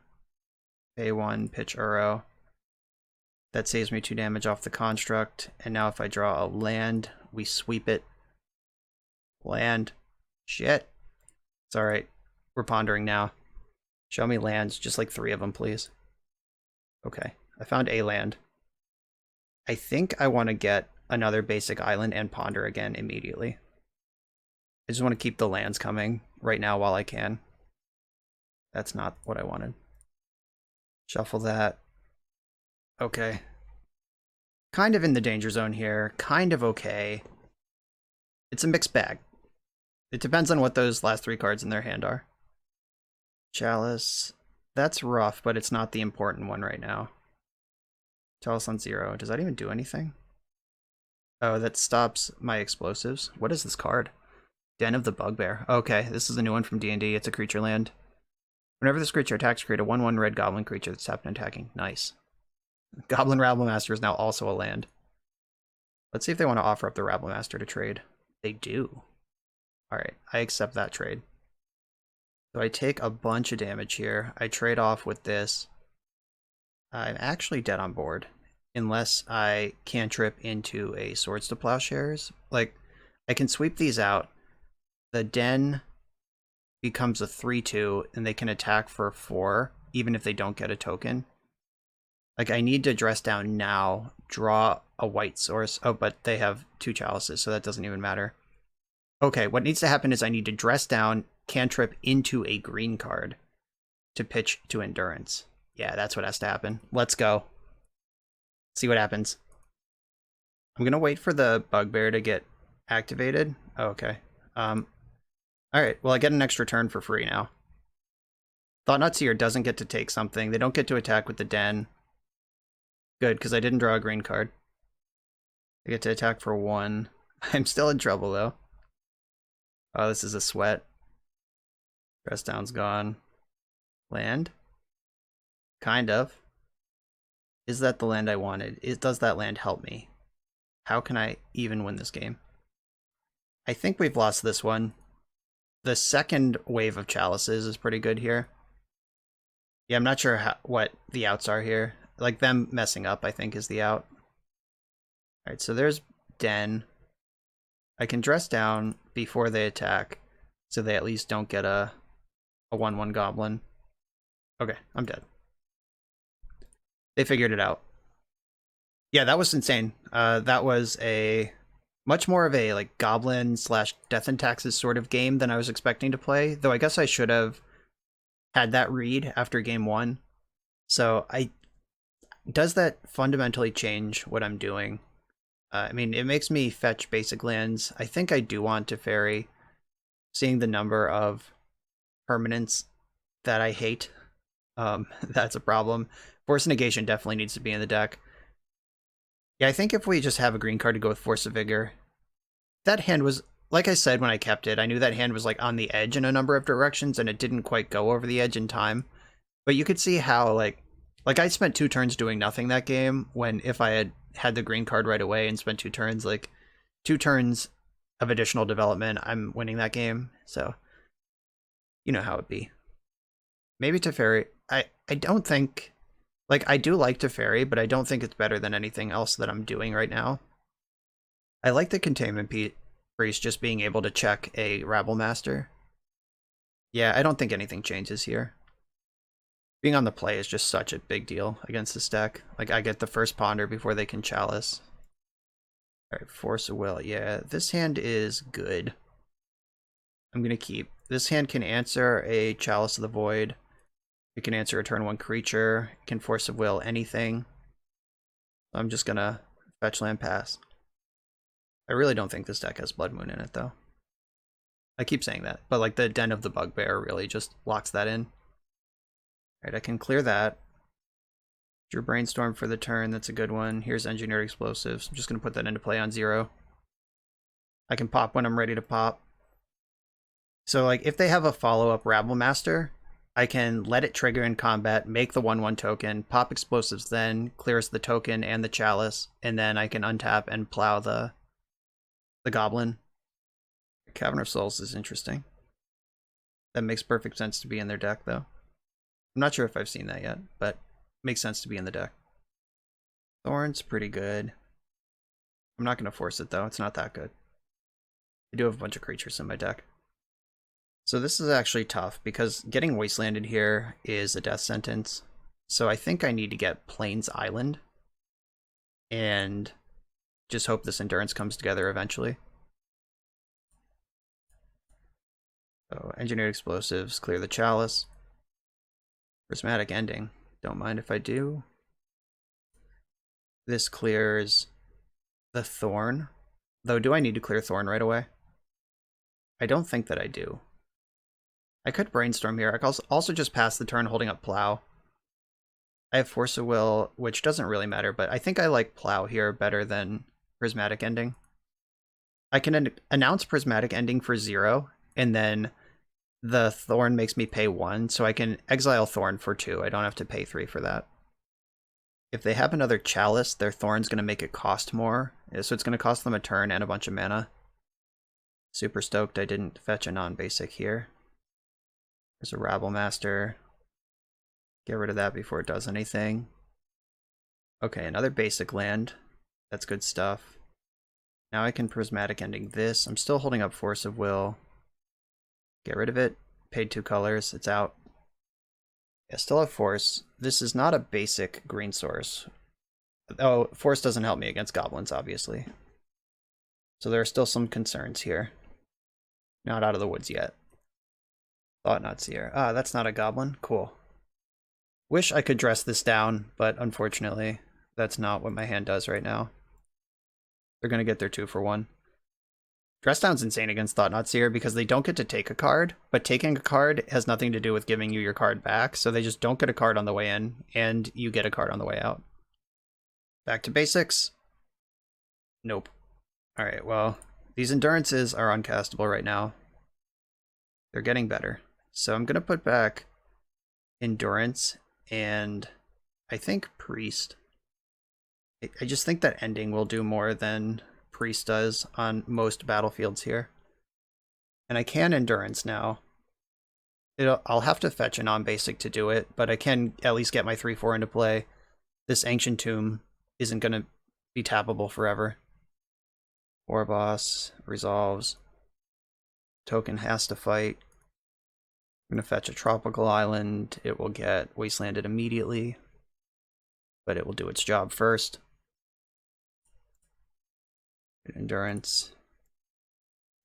Pay 1, pitch Uro. That saves me 2 damage off the construct, and now if I draw a land, we sweep it. Land. Shit. It's alright. We're pondering now. Show me lands, just like 3 of them, please. Okay, I found a land. I think I want to get another basic island and ponder again immediately. I just want to keep the lands coming right now while I can. That's not what I wanted. Shuffle that. Okay. Kind of in the danger zone here. Kind of okay. It's a mixed bag. It depends on what those last 3 cards in their hand are. Chalice. That's rough, but it's not the important one right now. Chalice on 0. Does that even do anything? Oh, that stops my explosives. What is this card? Den of the Bugbear. Okay, this is a new one from D&D. It's a creature land. Whenever this creature attacks, create a 1/1 red goblin creature that's tapped and attacking. Nice. Goblin Rabblemaster is now also a land. Let's see if they want to offer up the Rabblemaster to trade. They do. Alright, I accept that trade. So I take a bunch of damage here. I trade off with this. I'm actually dead on board. Unless I cantrip into a Swords to Plowshares. Like, I can sweep these out. The Den becomes a 3/2, and they can attack for 4, even if they don't get a token. Like, I need to dress down now, draw a white source. Oh, but they have 2 chalices, so that doesn't even matter. Okay, what needs to happen is I need to dress down, cantrip into a green card to pitch to Endurance. Yeah, that's what has to happen. Let's go. See what happens. I'm going to wait for the Bugbear to get activated. Oh, okay. Alright, well I get an extra turn for free now. Thought-Knot Seer doesn't get to take something. They don't get to attack with the Den. Good, because I didn't draw a green card. I get to attack for 1. I'm still in trouble, though. Oh, this is a sweat. Dress down's gone. Land? Kind of. Is that the land I wanted? Does that land help me? How can I even win this game? I think we've lost this one. The second wave of chalices is pretty good here. Yeah, I'm not sure what the outs are here. Like, them messing up, I think, is the out. Alright, so there's Den. I can dress down before they attack, so they at least don't get a 1/1 goblin. Okay, I'm dead. They figured it out. Yeah, that was insane. That was a much more of a like goblin / death and taxes sort of game than I was expecting to play, though I guess I should have had that read after game 1. So does that fundamentally change what I'm doing? I mean, it makes me fetch basic lands. I think I do want to Teferi. Seeing the number of permanents that I hate, that's a problem. Force Negation definitely needs to be in the deck. Yeah, I think if we just have a green card to go with Force of Vigor, that hand was, like I said when I kept it, I knew that hand was like on the edge in a number of directions, and it didn't quite go over the edge in time. But you could see how, like I spent 2 turns doing nothing that game, when if I had the green card right away and spent 2 turns, like 2 turns of additional development, I'm winning that game. So, you know how it'd be. Maybe Teferi. I don't think, like, I do like Teferi, but I don't think it's better than anything else that I'm doing right now. I like the Containment Priest just being able to check a Rabblemaster. Yeah, I don't think anything changes here. Being on the play is just such a big deal against this deck. Like, I get the first Ponder before they can Chalice. Alright, Force of Will. Yeah, this hand is good. I'm gonna keep. This hand can answer a Chalice of the Void. It can answer a turn 1 creature. It can Force of Will anything. I'm just gonna fetch land, pass. I really don't think this deck has Blood Moon in it, though. I keep saying that, but like the Den of the Bugbear really just locks that in. Alright, I can clear that. Drew Brainstorm for the turn, that's a good one. Here's Engineered Explosives. I'm just going to put that into play on 0. I can pop when I'm ready to pop. So like if they have a follow-up Rabblemaster, I can let it trigger in combat, make the 1/1 token, pop explosives then, clears the token and the chalice, and then I can untap and plow the goblin. Cavern of Souls is interesting. That makes perfect sense to be in their deck, though. I'm not sure if I've seen that yet, but makes sense to be in the deck. Thorn's pretty good. I'm not going to force it, though. It's not that good. I do have a bunch of creatures in my deck. So this is actually tough, because getting Wastelanded here is a death sentence. So I think I need to get Plains Island. And just hope this Endurance comes together eventually. So engineered explosives, clear the chalice. Prismatic Ending, don't mind if I do. This clears the thorn. Though, do I need to clear thorn right away? I don't think that I do. I could brainstorm here. I could also just pass the turn holding up plow. I have force of will, which doesn't really matter, but I think I like plow here better than Prismatic Ending. I can announce Prismatic Ending for 0, and then the thorn makes me pay 1, so I can exile thorn for 2. I don't have to pay 3 for that. If they have another chalice, their thorn's going to make it cost more, so it's going to cost them a turn and a bunch of mana. Super stoked I didn't fetch a non-basic here. There's a Rabble Master. Get rid of that before it does anything. Okay, another basic land. That's good stuff. Now I can Prismatic Ending this. I'm still holding up Force of Will. Get rid of it. Paid 2 colors. It's out. I still have Force. This is not a basic green source. Oh, Force doesn't help me against goblins, obviously. So there are still some concerns here. Not out of the woods yet. Thought not here. Ah, that's not a goblin. Cool. Wish I could dress this down, but unfortunately, that's not what my hand does right now. They're going to get their 2 for 1. Dress down's insane against Thought Not Seer because they don't get to take a card, but taking a card has nothing to do with giving you your card back, so they just don't get a card on the way in, and you get a card on the way out. Back to basics. Nope. Alright, well, these endurances are uncastable right now. They're getting better. So I'm going to put back endurance and I think priest. I just think that ending will do more than priest does on most battlefields here. And I can endurance now. I'll have to fetch a non-basic to do it, but I can at least get my 3/4 into play. This Ancient Tomb isn't going to be tappable forever. War boss resolves. Token has to fight. I'm going to fetch a tropical island. It will get wastelanded immediately, but it will do its job first. Endurance.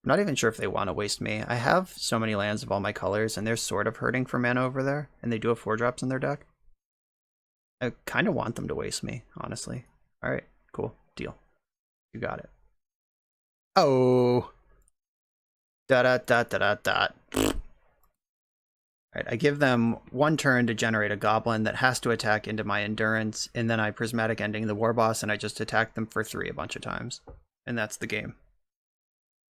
I'm not even sure if they want to waste me. I have so many lands of all my colors, and they're sort of hurting for mana over there, and they do have 4-drops in their deck. I kind of want them to waste me, honestly. Alright, cool. Deal. You got it. Oh! Dot. Alright, I give them 1 turn to generate a goblin that has to attack into my endurance, and then I Prismatic Ending the war boss, and I just attack them for 3 a bunch of times. And that's the game.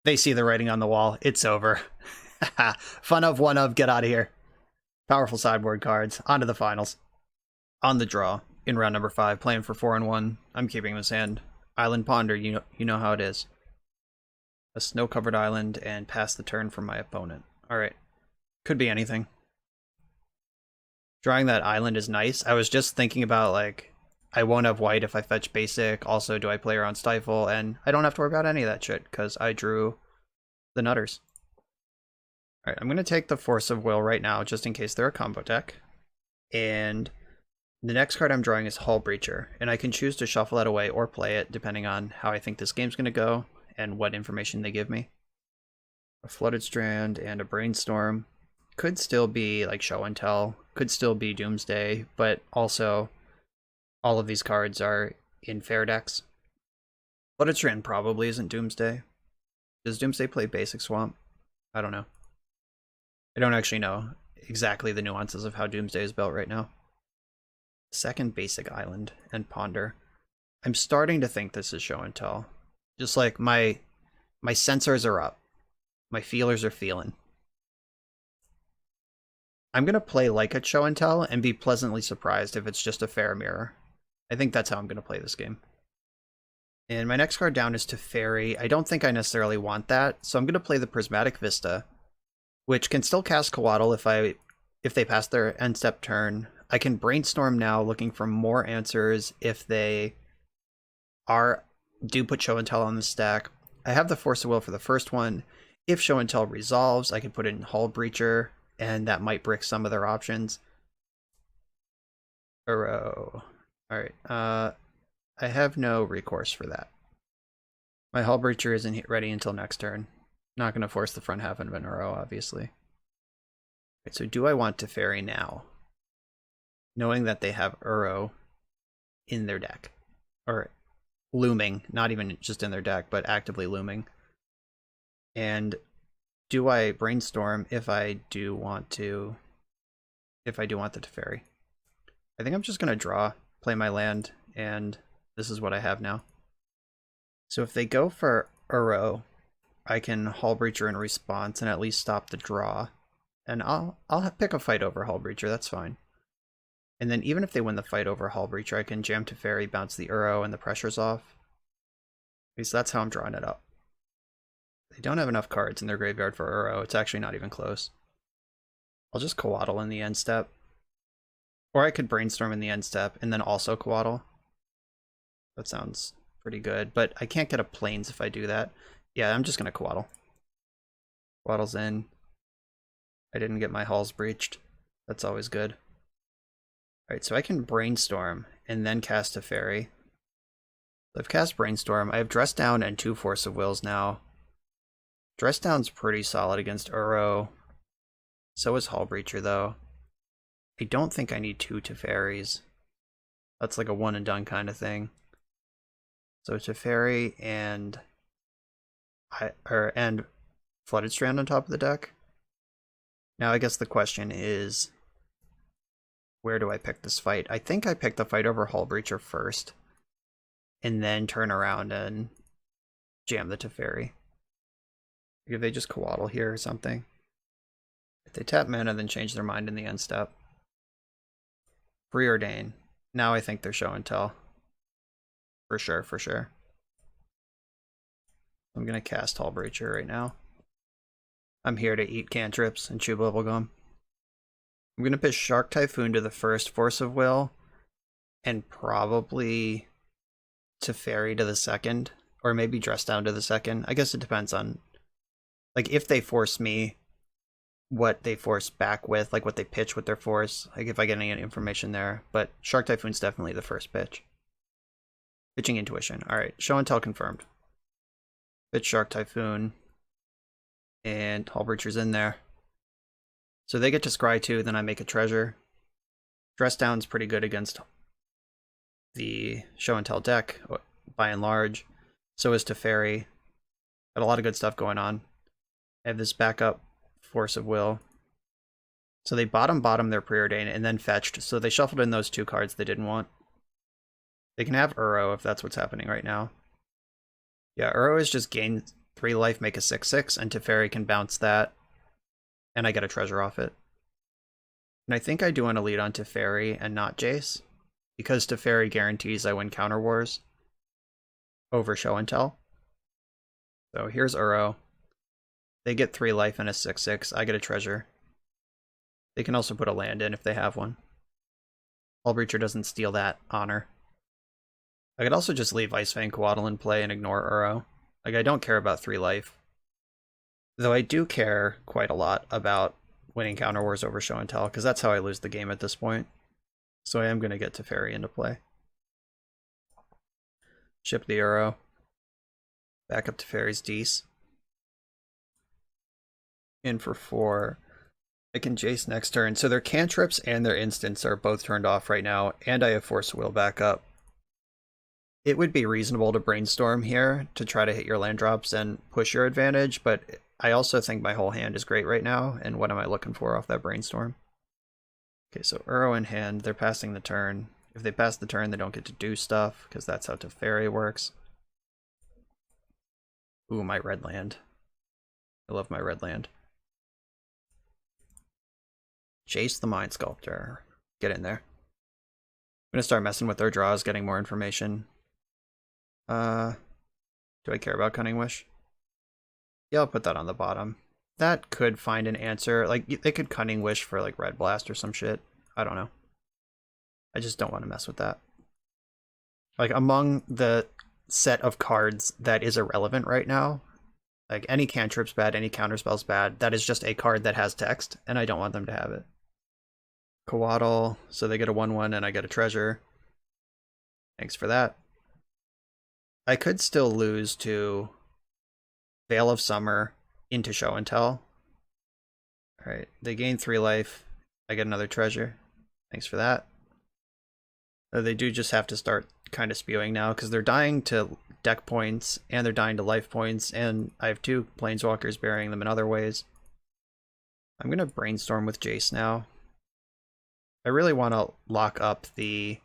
They see the writing on the wall. It's over. Fun of, one of, get out of here. Powerful sideboard cards. On to the finals. On the draw, in round number 5, playing for 4 and 1. I'm keeping this hand. Island Ponder, you know how it is. A snow-covered island, and pass the turn from my opponent. Alright. Could be anything. Drawing that island is nice. I was just thinking about, like, I won't have white if I fetch basic. Also, do I play around Stifle? And I don't have to worry about any of that shit, because I drew the Nutters. Alright, I'm going to take the Force of Will right now, just in case they're a combo deck. And the next card I'm drawing is Hull Breacher, and I can choose to shuffle that away or play it, depending on how I think this game's going to go, and what information they give me. A Flooded Strand and a Brainstorm. Could still be like Show and Tell, could still be Doomsday, but also all of these cards are in fair decks. Flooded Strand probably isn't Doomsday. Does Doomsday play Basic Swamp? I don't know. I don't actually know exactly the nuances of how Doomsday is built right now. Second basic island and Ponder. I'm starting to think this is Show and Tell. Just like my sensors are up. My feelers are feeling. I'm going to play like a Show and Tell and be pleasantly surprised if it's just a fair mirror. I think that's how I'm going to play this game. And my next card down is Teferi. I don't think I necessarily want that, so I'm going to play the Prismatic Vista, which can still cast Coatl if they pass their end step turn. I can Brainstorm now, looking for more answers if they do put Show and Tell on the stack. I have the Force of Will for the first one. If Show and Tell resolves, I can put in Hull Breacher, and that might brick some of their options. Alright, I have no recourse for that. My Hull Breacher isn't ready until next turn. Not going to force the front half of an Uro, obviously. Right, so do I want Teferi now? Knowing that they have Uro in their deck. Or looming, not even just in their deck, but actively looming. And do I brainstorm if I do want the Teferi? I think I'm just going to draw, play my land, and this is what I have now. So if they go for Uro, I can Hull Breacher in response and at least stop the draw. And I'll pick a fight over Hull Breacher, that's fine. And then even if they win the fight over Hull Breacher, I can jam Teferi, bounce the Uro, and the pressure's off. At least that's how I'm drawing it up. They don't have enough cards in their graveyard for Uro. It's actually not even close. I'll just Coatl in the end step. Or I could Brainstorm in the end step and then also Coatl. That sounds pretty good, but I can't get a Plains if I do that. Yeah, I'm just going to Coatl. Coatl's in. I didn't get my Hulls breached. That's always good. Alright, so I can Brainstorm and then cast Teferi. I've cast Brainstorm. I have Dress Down and 2 Force of Wills now. Dress Down's pretty solid against Uro. So is Hull Breacher, though. I don't think I need 2 Teferis. That's like a one and done kind of thing. So Teferi and Flooded Strand on top of the deck. Now I guess the question is, where do I pick this fight? I think I picked the fight over Hull Breacher first, and then turn around and jam the Teferi. If they just Coatl here or something. If they tap mana, then change their mind in the end step. Preordain. Now I think they're show and tell. For sure, for sure. I'm gonna cast Hull Breacher right now. I'm here to eat cantrips and chew bubblegum. I'm gonna pitch Shark Typhoon to the first Force of Will, and probably Teferi to the second, or maybe Dress Down to the second. I guess it depends on, like, if they force me, what they force back with, like what they pitch with their force, like if I get any information there. But Shark Typhoon's definitely the first pitch. Pitching Intuition. Alright, show and tell confirmed. Pitch Shark Typhoon. And Hull Breacher's in there. So they get to scry 2, then I make a treasure. Dress Down's pretty good against the show and tell deck, by and large. So is Teferi. Got a lot of good stuff going on. I have this backup Force of Will. So they bottom their Preordain and then fetched. So they shuffled in those 2 cards they didn't want. They can have Uro if that's what's happening right now. Yeah, Uro is just gain 3 life, make a 6/6, and Teferi can bounce that. And I get a treasure off it. And I think I do want to lead on Teferi and not Jace, because Teferi guarantees I win Counter Wars over show and tell. So here's Uro. They get 3 life and a 6/6. I get a treasure. They can also put a land in if they have one. Hull Breacher doesn't steal that honor. I could also just leave ice-fang Coatl in play and ignore Uro. Like, I don't care about 3 life. Though I do care quite a lot about winning Counter Wars over show and tell, because that's how I lose the game at this point. So I am going to get Teferi into play. Ship the Uro. Back up Teferi's Deece. In for 4. I can Jace next turn. So their cantrips and their instants are both turned off right now, and I have Force of Will back up. It would be reasonable to Brainstorm here to try to hit your land drops and push your advantage, but I also think my whole hand is great right now, and what am I looking for off that Brainstorm? Okay, so Uro in hand, they're passing the turn. If they pass the turn, they don't get to do stuff, because that's how Teferi works. Ooh, my red land. I love my red land. Jace the Mind Sculptor. Get in there. I'm gonna start messing with their draws, getting more information. Do I care about Cunning Wish? Yeah, I'll put that on the bottom. That could find an answer. Like, they could Cunning Wish for, like, Red Blast or some shit. I don't know. I just don't want to mess with that. Like, among the set of cards that is irrelevant right now, like, any cantrip's bad, any counterspell's bad, that is just a card that has text, and I don't want them to have it. Coatl, so they get a 1/1 and I get a treasure. Thanks for that. I could still lose to Veil of Summer into show and tell. Alright, they gain 3 life. I get another treasure. Thanks for that. They do just have to start kind of spewing now, because they're dying to deck points, and they're dying to life points, and I have 2 planeswalkers burying them in other ways. I'm going to brainstorm with Jace now. I really want to lock up the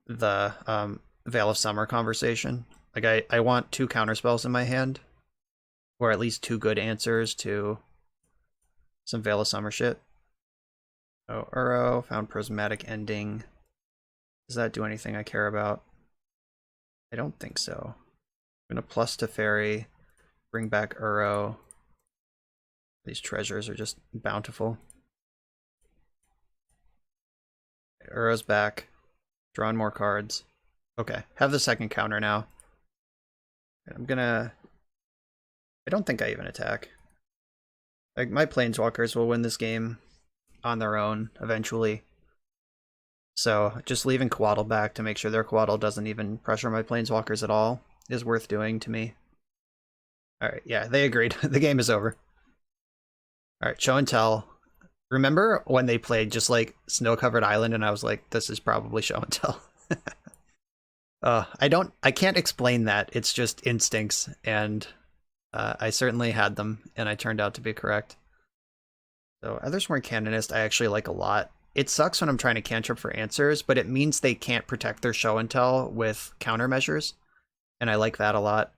Veil of Summer conversation. Like, I want 2 counterspells in my hand, or at least 2 good answers to some Veil of Summer shit. Oh, Uro, found Prismatic Ending. Does that do anything I care about? I don't think so. I'm gonna plus to Fairy, bring back Uro. These treasures are just bountiful. Uro's back. Drawing more cards. Okay, have the second counter now. I'm gonna... I don't think I even attack. Like, my planeswalkers will win this game on their own eventually. So just leaving Coatl back to make sure their Coatl doesn't even pressure my planeswalkers at all is worth doing to me. Alright, yeah, they agreed. The game is over. Alright, show and tell. Remember when they played just like Snow-Covered Island and I was like, this is probably show and tell. I can't explain that. It's just instincts, and I certainly had them, and I turned out to be correct. So Ethersworn Canonist I actually like a lot. It sucks when I'm trying to cantrip for answers, but it means they can't protect their show and tell with countermeasures, and I like that a lot.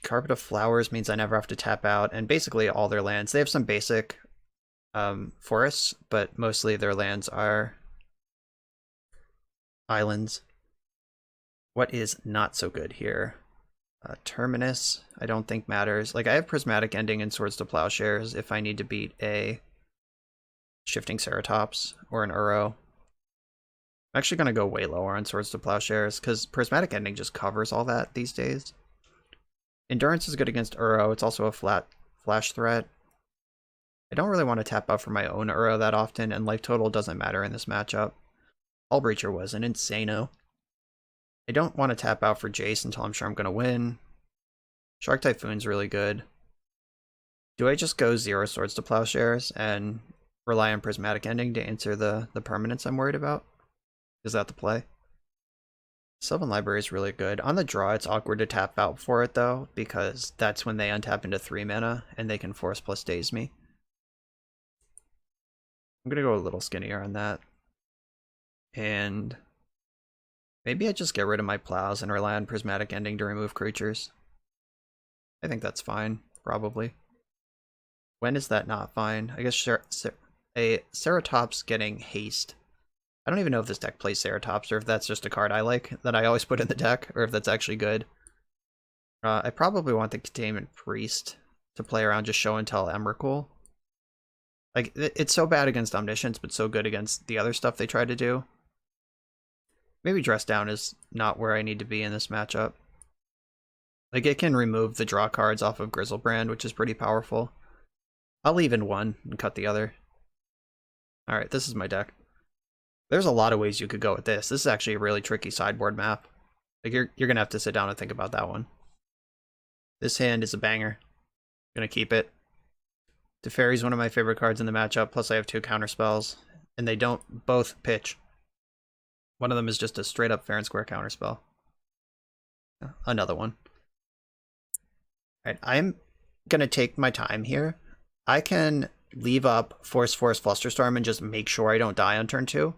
Carpet of Flowers means I never have to tap out, and basically all their lands. They have some basic forests, but mostly their lands are islands. What is not so good here? Terminus, I don't think matters. Like, I have Prismatic Ending and Swords to Plowshares if I need to beat a Shifting Ceratops or an Uro. I'm actually going to go way lower on Swords to Plowshares, because Prismatic Ending just covers all that these days. Endurance is good against Uro. It's also a flash threat. I don't really want to tap out for my own Uro that often, and life total doesn't matter in this matchup. Hullbreacher was an insano. I don't want to tap out for Jace until I'm sure I'm going to win. Shark Typhoon's really good. Do I just go 0 Swords to Plowshares and rely on Prismatic Ending to answer the permanents I'm worried about? Is that the play? Sylvan Library is really good. On the draw, it's awkward to tap out for it, though, because that's when they untap into 3 mana, and they can force plus daze me. I'm going to go a little skinnier on that. And maybe I just get rid of my plows and rely on Prismatic Ending to remove creatures. I think that's fine, probably. When is that not fine? I guess a Ceratops getting haste. I don't even know if this deck plays Ceratops, or if that's just a card I like that I always put in the deck, or if that's actually good. I probably want the Containment Priest to play around just show and tell Emrakul. Like, it's so bad against Omniscience, but so good against the other stuff they try to do. Maybe Dress Down is not where I need to be in this matchup. Like, it can remove the draw cards off of Grizzlebrand, which is pretty powerful. I'll leave in one and cut the other. Alright, this is my deck. There's a lot of ways you could go with this. This is actually a really tricky sideboard map. Like, you're gonna have to sit down and think about that one. This hand is a banger. Gonna keep it. Teferi's one of my favorite cards in the matchup, plus I have 2 counterspells, and they don't both pitch. One of them is just a straight up fair and square counterspell. Another one. Alright, I'm gonna take my time here. I can leave up Force Flusterstorm and just make sure I don't die on turn 2.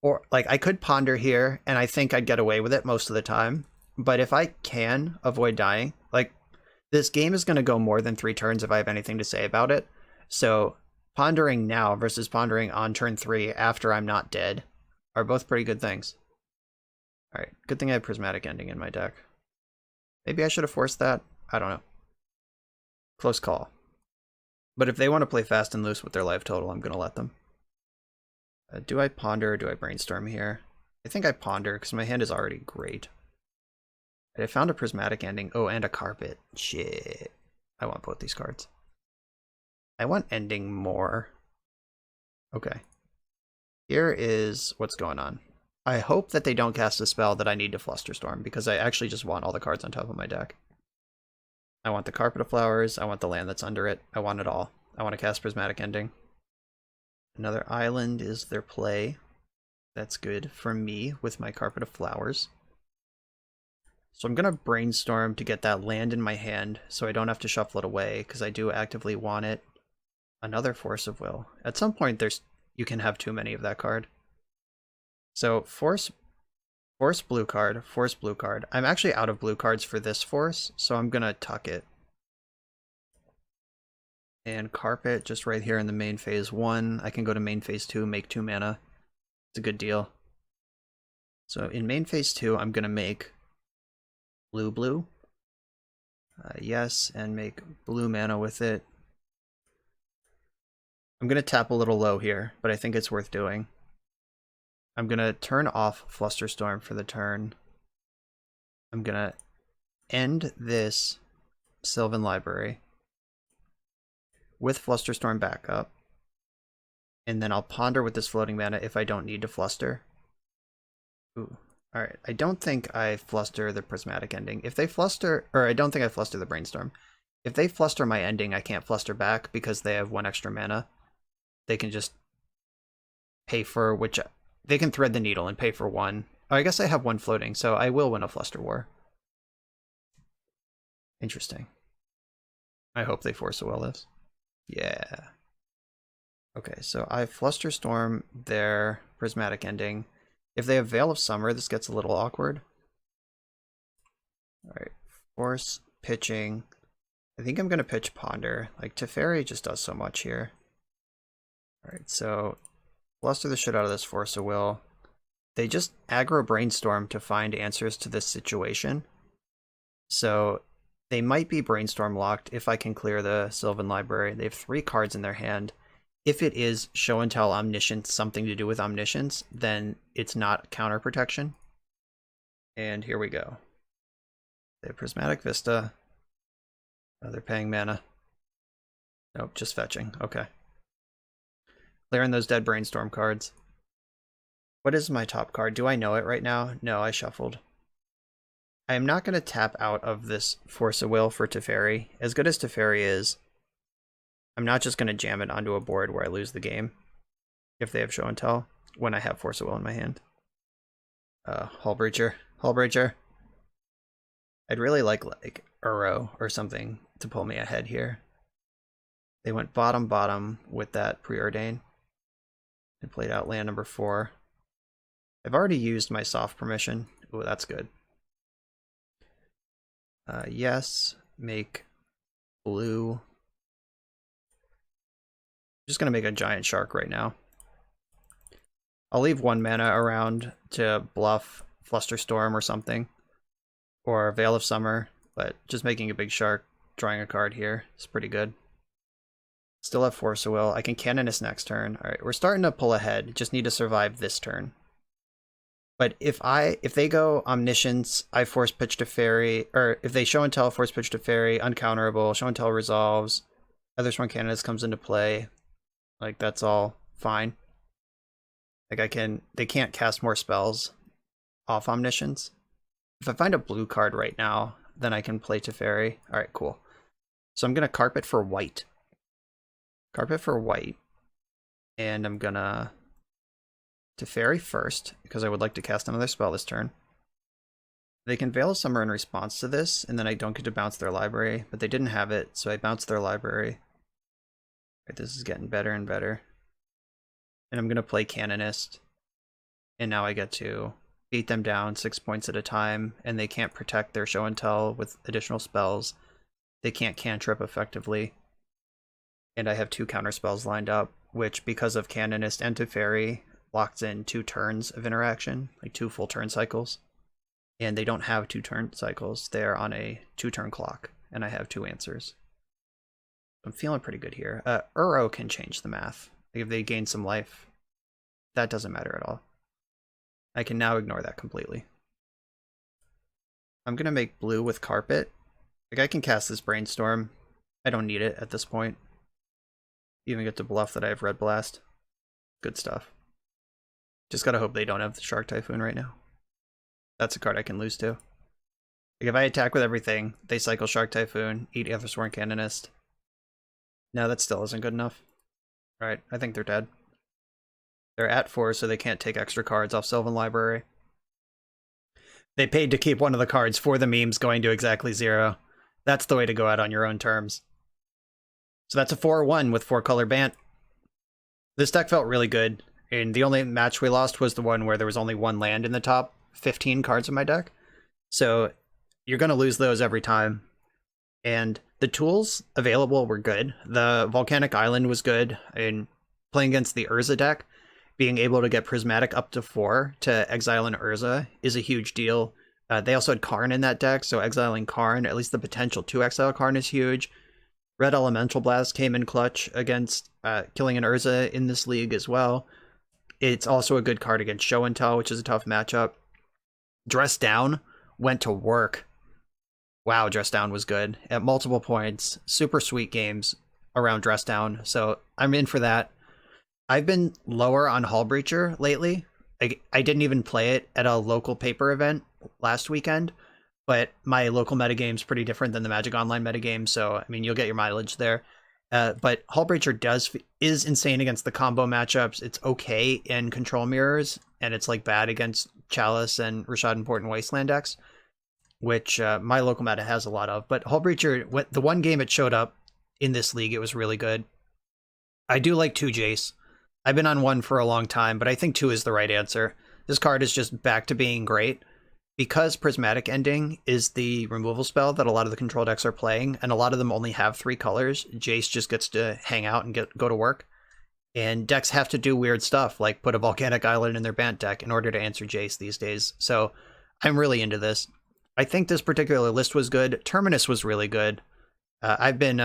Or, like, I could Ponder here, and I think I'd get away with it most of the time. But if I can avoid dying, like, this game is going to go more than 3 turns if I have anything to say about it. So, pondering now versus pondering on turn 3 after I'm not dead are both pretty good things. Alright, good thing I have Prismatic Ending in my deck. Maybe I should have forced that? I don't know. Close call. But if they want to play fast and loose with their life total, I'm going to let them. Do I ponder or do I brainstorm here? I think I ponder because my hand is already great. I found a Prismatic Ending. Oh, and a Carpet. Shit. I want both these cards. I want Ending more. Okay. Here is what's going on. I hope that they don't cast a spell that I need to Flusterstorm, because I actually just want all the cards on top of my deck. I want the Carpet of Flowers, I want the land that's under it, I want it all. I want to cast Prismatic Ending. Another island is their play. That's good for me with my Carpet of Flowers. So I'm going to brainstorm to get that land in my hand so I don't have to shuffle it away, because I do actively want it. Another Force of Will. At some point you can have too many of that card. So force blue card, force blue card. I'm actually out of blue cards for this force, so I'm going to tuck it. And Carpet just right here in the main phase 1. I can go to main phase 2, make 2 mana. It's a good deal. So in main phase 2, I'm going to make blue. Yes, and make blue mana with it. I'm going to tap a little low here, but I think it's worth doing. I'm going to turn off Flusterstorm for the turn. I'm going to end this Sylvan Library with Flusterstorm backup. And then I'll ponder with this floating mana if I don't need to fluster. Ooh. Alright, I don't think I fluster the Prismatic Ending. If they fluster, or I don't think I fluster the Brainstorm. If they fluster my ending, I can't fluster back because they have 1 extra mana. They can just pay for which... They can thread the needle and pay for 1. Oh, I guess I have 1 floating, so I will win a Fluster War. Interesting. I hope they Force a Will this. Yeah. Okay, so I Flusterstorm their Prismatic Ending. If they have Veil of Summer, this gets a little awkward. Alright, Force, pitching. I think I'm going to pitch Ponder. Like, Teferi just does so much here. Alright, so fluster the shit out of this Force of Will. They just aggro Brainstorm to find answers to this situation. So they might be Brainstorm locked if I can clear the Sylvan Library. They have 3 cards in their hand. If it is Show and Tell Omniscience, something to do with Omniscience, then it's not counter protection. And here we go. They have Prismatic Vista. Oh, they're paying mana. Nope, just fetching. Okay. Clearing those dead Brainstorm cards. What is my top card? Do I know it right now? No, I shuffled. I am not going to tap out of this Force of Will for Teferi. As good as Teferi is, I'm not just going to jam it onto a board where I lose the game if they have Show and Tell when I have Force of Will in my hand. Hull Breacher. I'd really like Uro or something to pull me ahead here. They went bottom with that Preordain and played out land number 4. I've already used my soft permission. Ooh, that's good. Yes, make blue. Just going to make a giant shark right now. I'll leave 1 mana around to bluff Flusterstorm or something. Or Veil of Summer, but just making a big shark, drawing a card here is pretty good. Still have Force of Will. I can Canonist next turn. Alright, we're starting to pull ahead. Just need to survive this turn. But if they go Omniscience, I Force Pitch Teferi, or if they Show and Tell, Force Pitch Teferi, uncounterable, Show and Tell resolves, Feathersworn Canonist comes into play. Like, that's all fine. Like, they can't cast more spells off Omniscience. If I find a blue card right now, then I can play Teferi. Alright, cool. So I'm going to Carpet for white. And I'm going to Teferi first, because I would like to cast another spell this turn. They can Veil of Summer in response to this, and then I don't get to bounce their library, but they didn't have it, so I bounced their library. Right, this is getting better and better. And I'm going to play Canonist, and now I get to beat them down 6 points at a time, and they can't protect their Show and Tell with additional spells. They can't cantrip effectively. And I have 2 counter spells lined up, which, because of Canonist and Teferi, locks in 2 turns of interaction, like 2 full turn cycles. And they don't have 2 turn cycles, they're on a 2-turn clock, and I have 2 answers. I'm feeling pretty good here. Uro can change the math. Like if they gain some life, that doesn't matter at all. I can now ignore that completely. I'm going to make blue with Carpet. Like I can cast this Brainstorm. I don't need it at this point. Even get to bluff that I have Red Blast. Good stuff. Just gotta hope they don't have the Shark Typhoon right now. That's a card I can lose to. Like if I attack with everything, they cycle Shark Typhoon, eat Aethersworn Canonist. No, that still isn't good enough. Alright, I think they're dead. They're at 4, so they can't take extra cards off Sylvan Library. They paid to keep one of the cards for the memes going to exactly 0. That's the way to go out on your own terms. So that's a 4-1 with 4-color Bant. This deck felt really good, and the only match we lost was the one where there was only one land in the top 15 cards in my deck. So you're going to lose those every time. And the tools available were good. The Volcanic Island was good, and playing against the Urza deck, being able to get Prismatic up to 4 to exile an Urza is a huge deal. They also had Karn in that deck, so exiling Karn, at least the potential to exile Karn is huge. Red Elemental Blast came in clutch against killing an Urza in this league as well. It's also a good card against Show and Tell, which is a tough matchup. Dress Down went to work. Wow, Dress Down was good at multiple points. Super sweet games around Dress Down, so I'm in for that. I've been lower on Hull Breacher lately. I didn't even play it at a local paper event last weekend, but my local metagame's pretty different than the Magic Online metagame, so I mean, you'll get your mileage there. But Hull Breacher is insane against the combo matchups. It's okay in control mirrors, and it's like bad against Chalice and Rashad Important Wasteland decks, which my local meta has a lot of. But Hull Breacher, the one game it showed up in this league, it was really good. I do like 2 Jace. I've been on 1 for a long time, but I think 2 is the right answer. This card is just back to being great. Because Prismatic Ending is the removal spell that a lot of the control decks are playing, and a lot of them only have 3 colors, Jace just gets to hang out and go to work. And decks have to do weird stuff, like put a Volcanic Island in their Bant deck in order to answer Jace these days. So I'm really into this. I think this particular list was good. Terminus was really good. I've been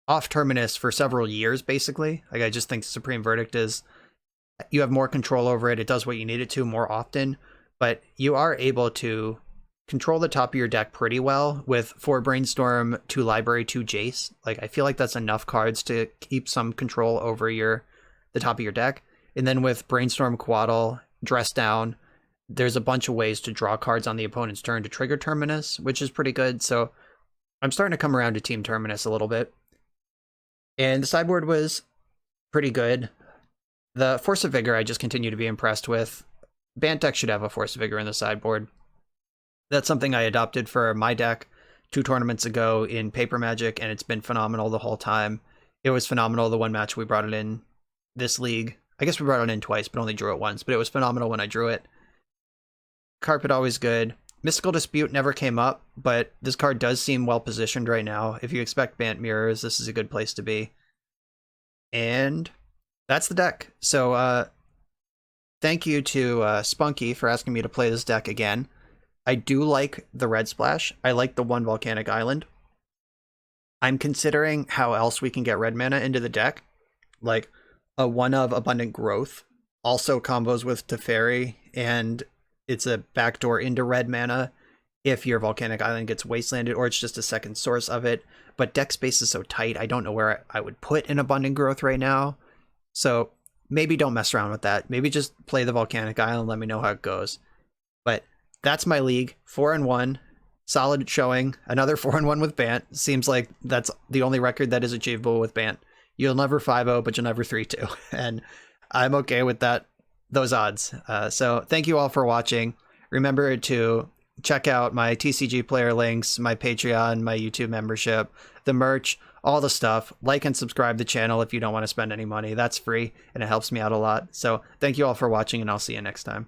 off Terminus for several years, basically. Like, I just think Supreme Verdict is, you have more control over it. It does what you need it to more often, but you are able to control the top of your deck pretty well with 4 Brainstorm, 2 Library, 2 Jace. Like, I feel like that's enough cards to keep some control over the top of your deck. And then with Brainstorm, Quaddle, Dress Down, there's a bunch of ways to draw cards on the opponent's turn to trigger Terminus, which is pretty good. So I'm starting to come around to Team Terminus a little bit. And the sideboard was pretty good. The Force of Vigor I just continue to be impressed with. Bant deck should have a Force of Vigor in the sideboard. That's something I adopted for my deck 2 tournaments ago in Paper Magic, and it's been phenomenal the whole time. It was phenomenal the one match we brought it in this league. I guess we brought it in twice, but only drew it once. But it was phenomenal when I drew it. Carpet always good. Mystical Dispute never came up, but this card does seem well positioned right now. If you expect Bant mirrors, this is a good place to be. And that's the deck. So thank you to Spunky for asking me to play this deck again. I do like the red splash. I like the 1 Volcanic Island. I'm considering how else we can get red mana into the deck. Like a 1 of Abundant Growth also combos with Teferi, and it's a backdoor into red mana if your Volcanic Island gets wastelanded, or it's just a second source of it. But deck space is so tight, I don't know where I would put an Abundant Growth right now. So maybe don't mess around with that. Maybe just play the Volcanic Island, let me know how it goes. But that's my league, 4-1, solid showing. Another 4-1 with Bant. Seems like that's the only record that is achievable with Bant. You'll never 5-0, but you'll never 3-2. And I'm okay with those odds. So thank you all for watching. Remember to check out my TCG player links, my Patreon, my YouTube membership, the merch, all the stuff. Like and subscribe to the channel if you don't want to spend any money. That's free and it helps me out a lot. So thank you all for watching, and I'll see you next time.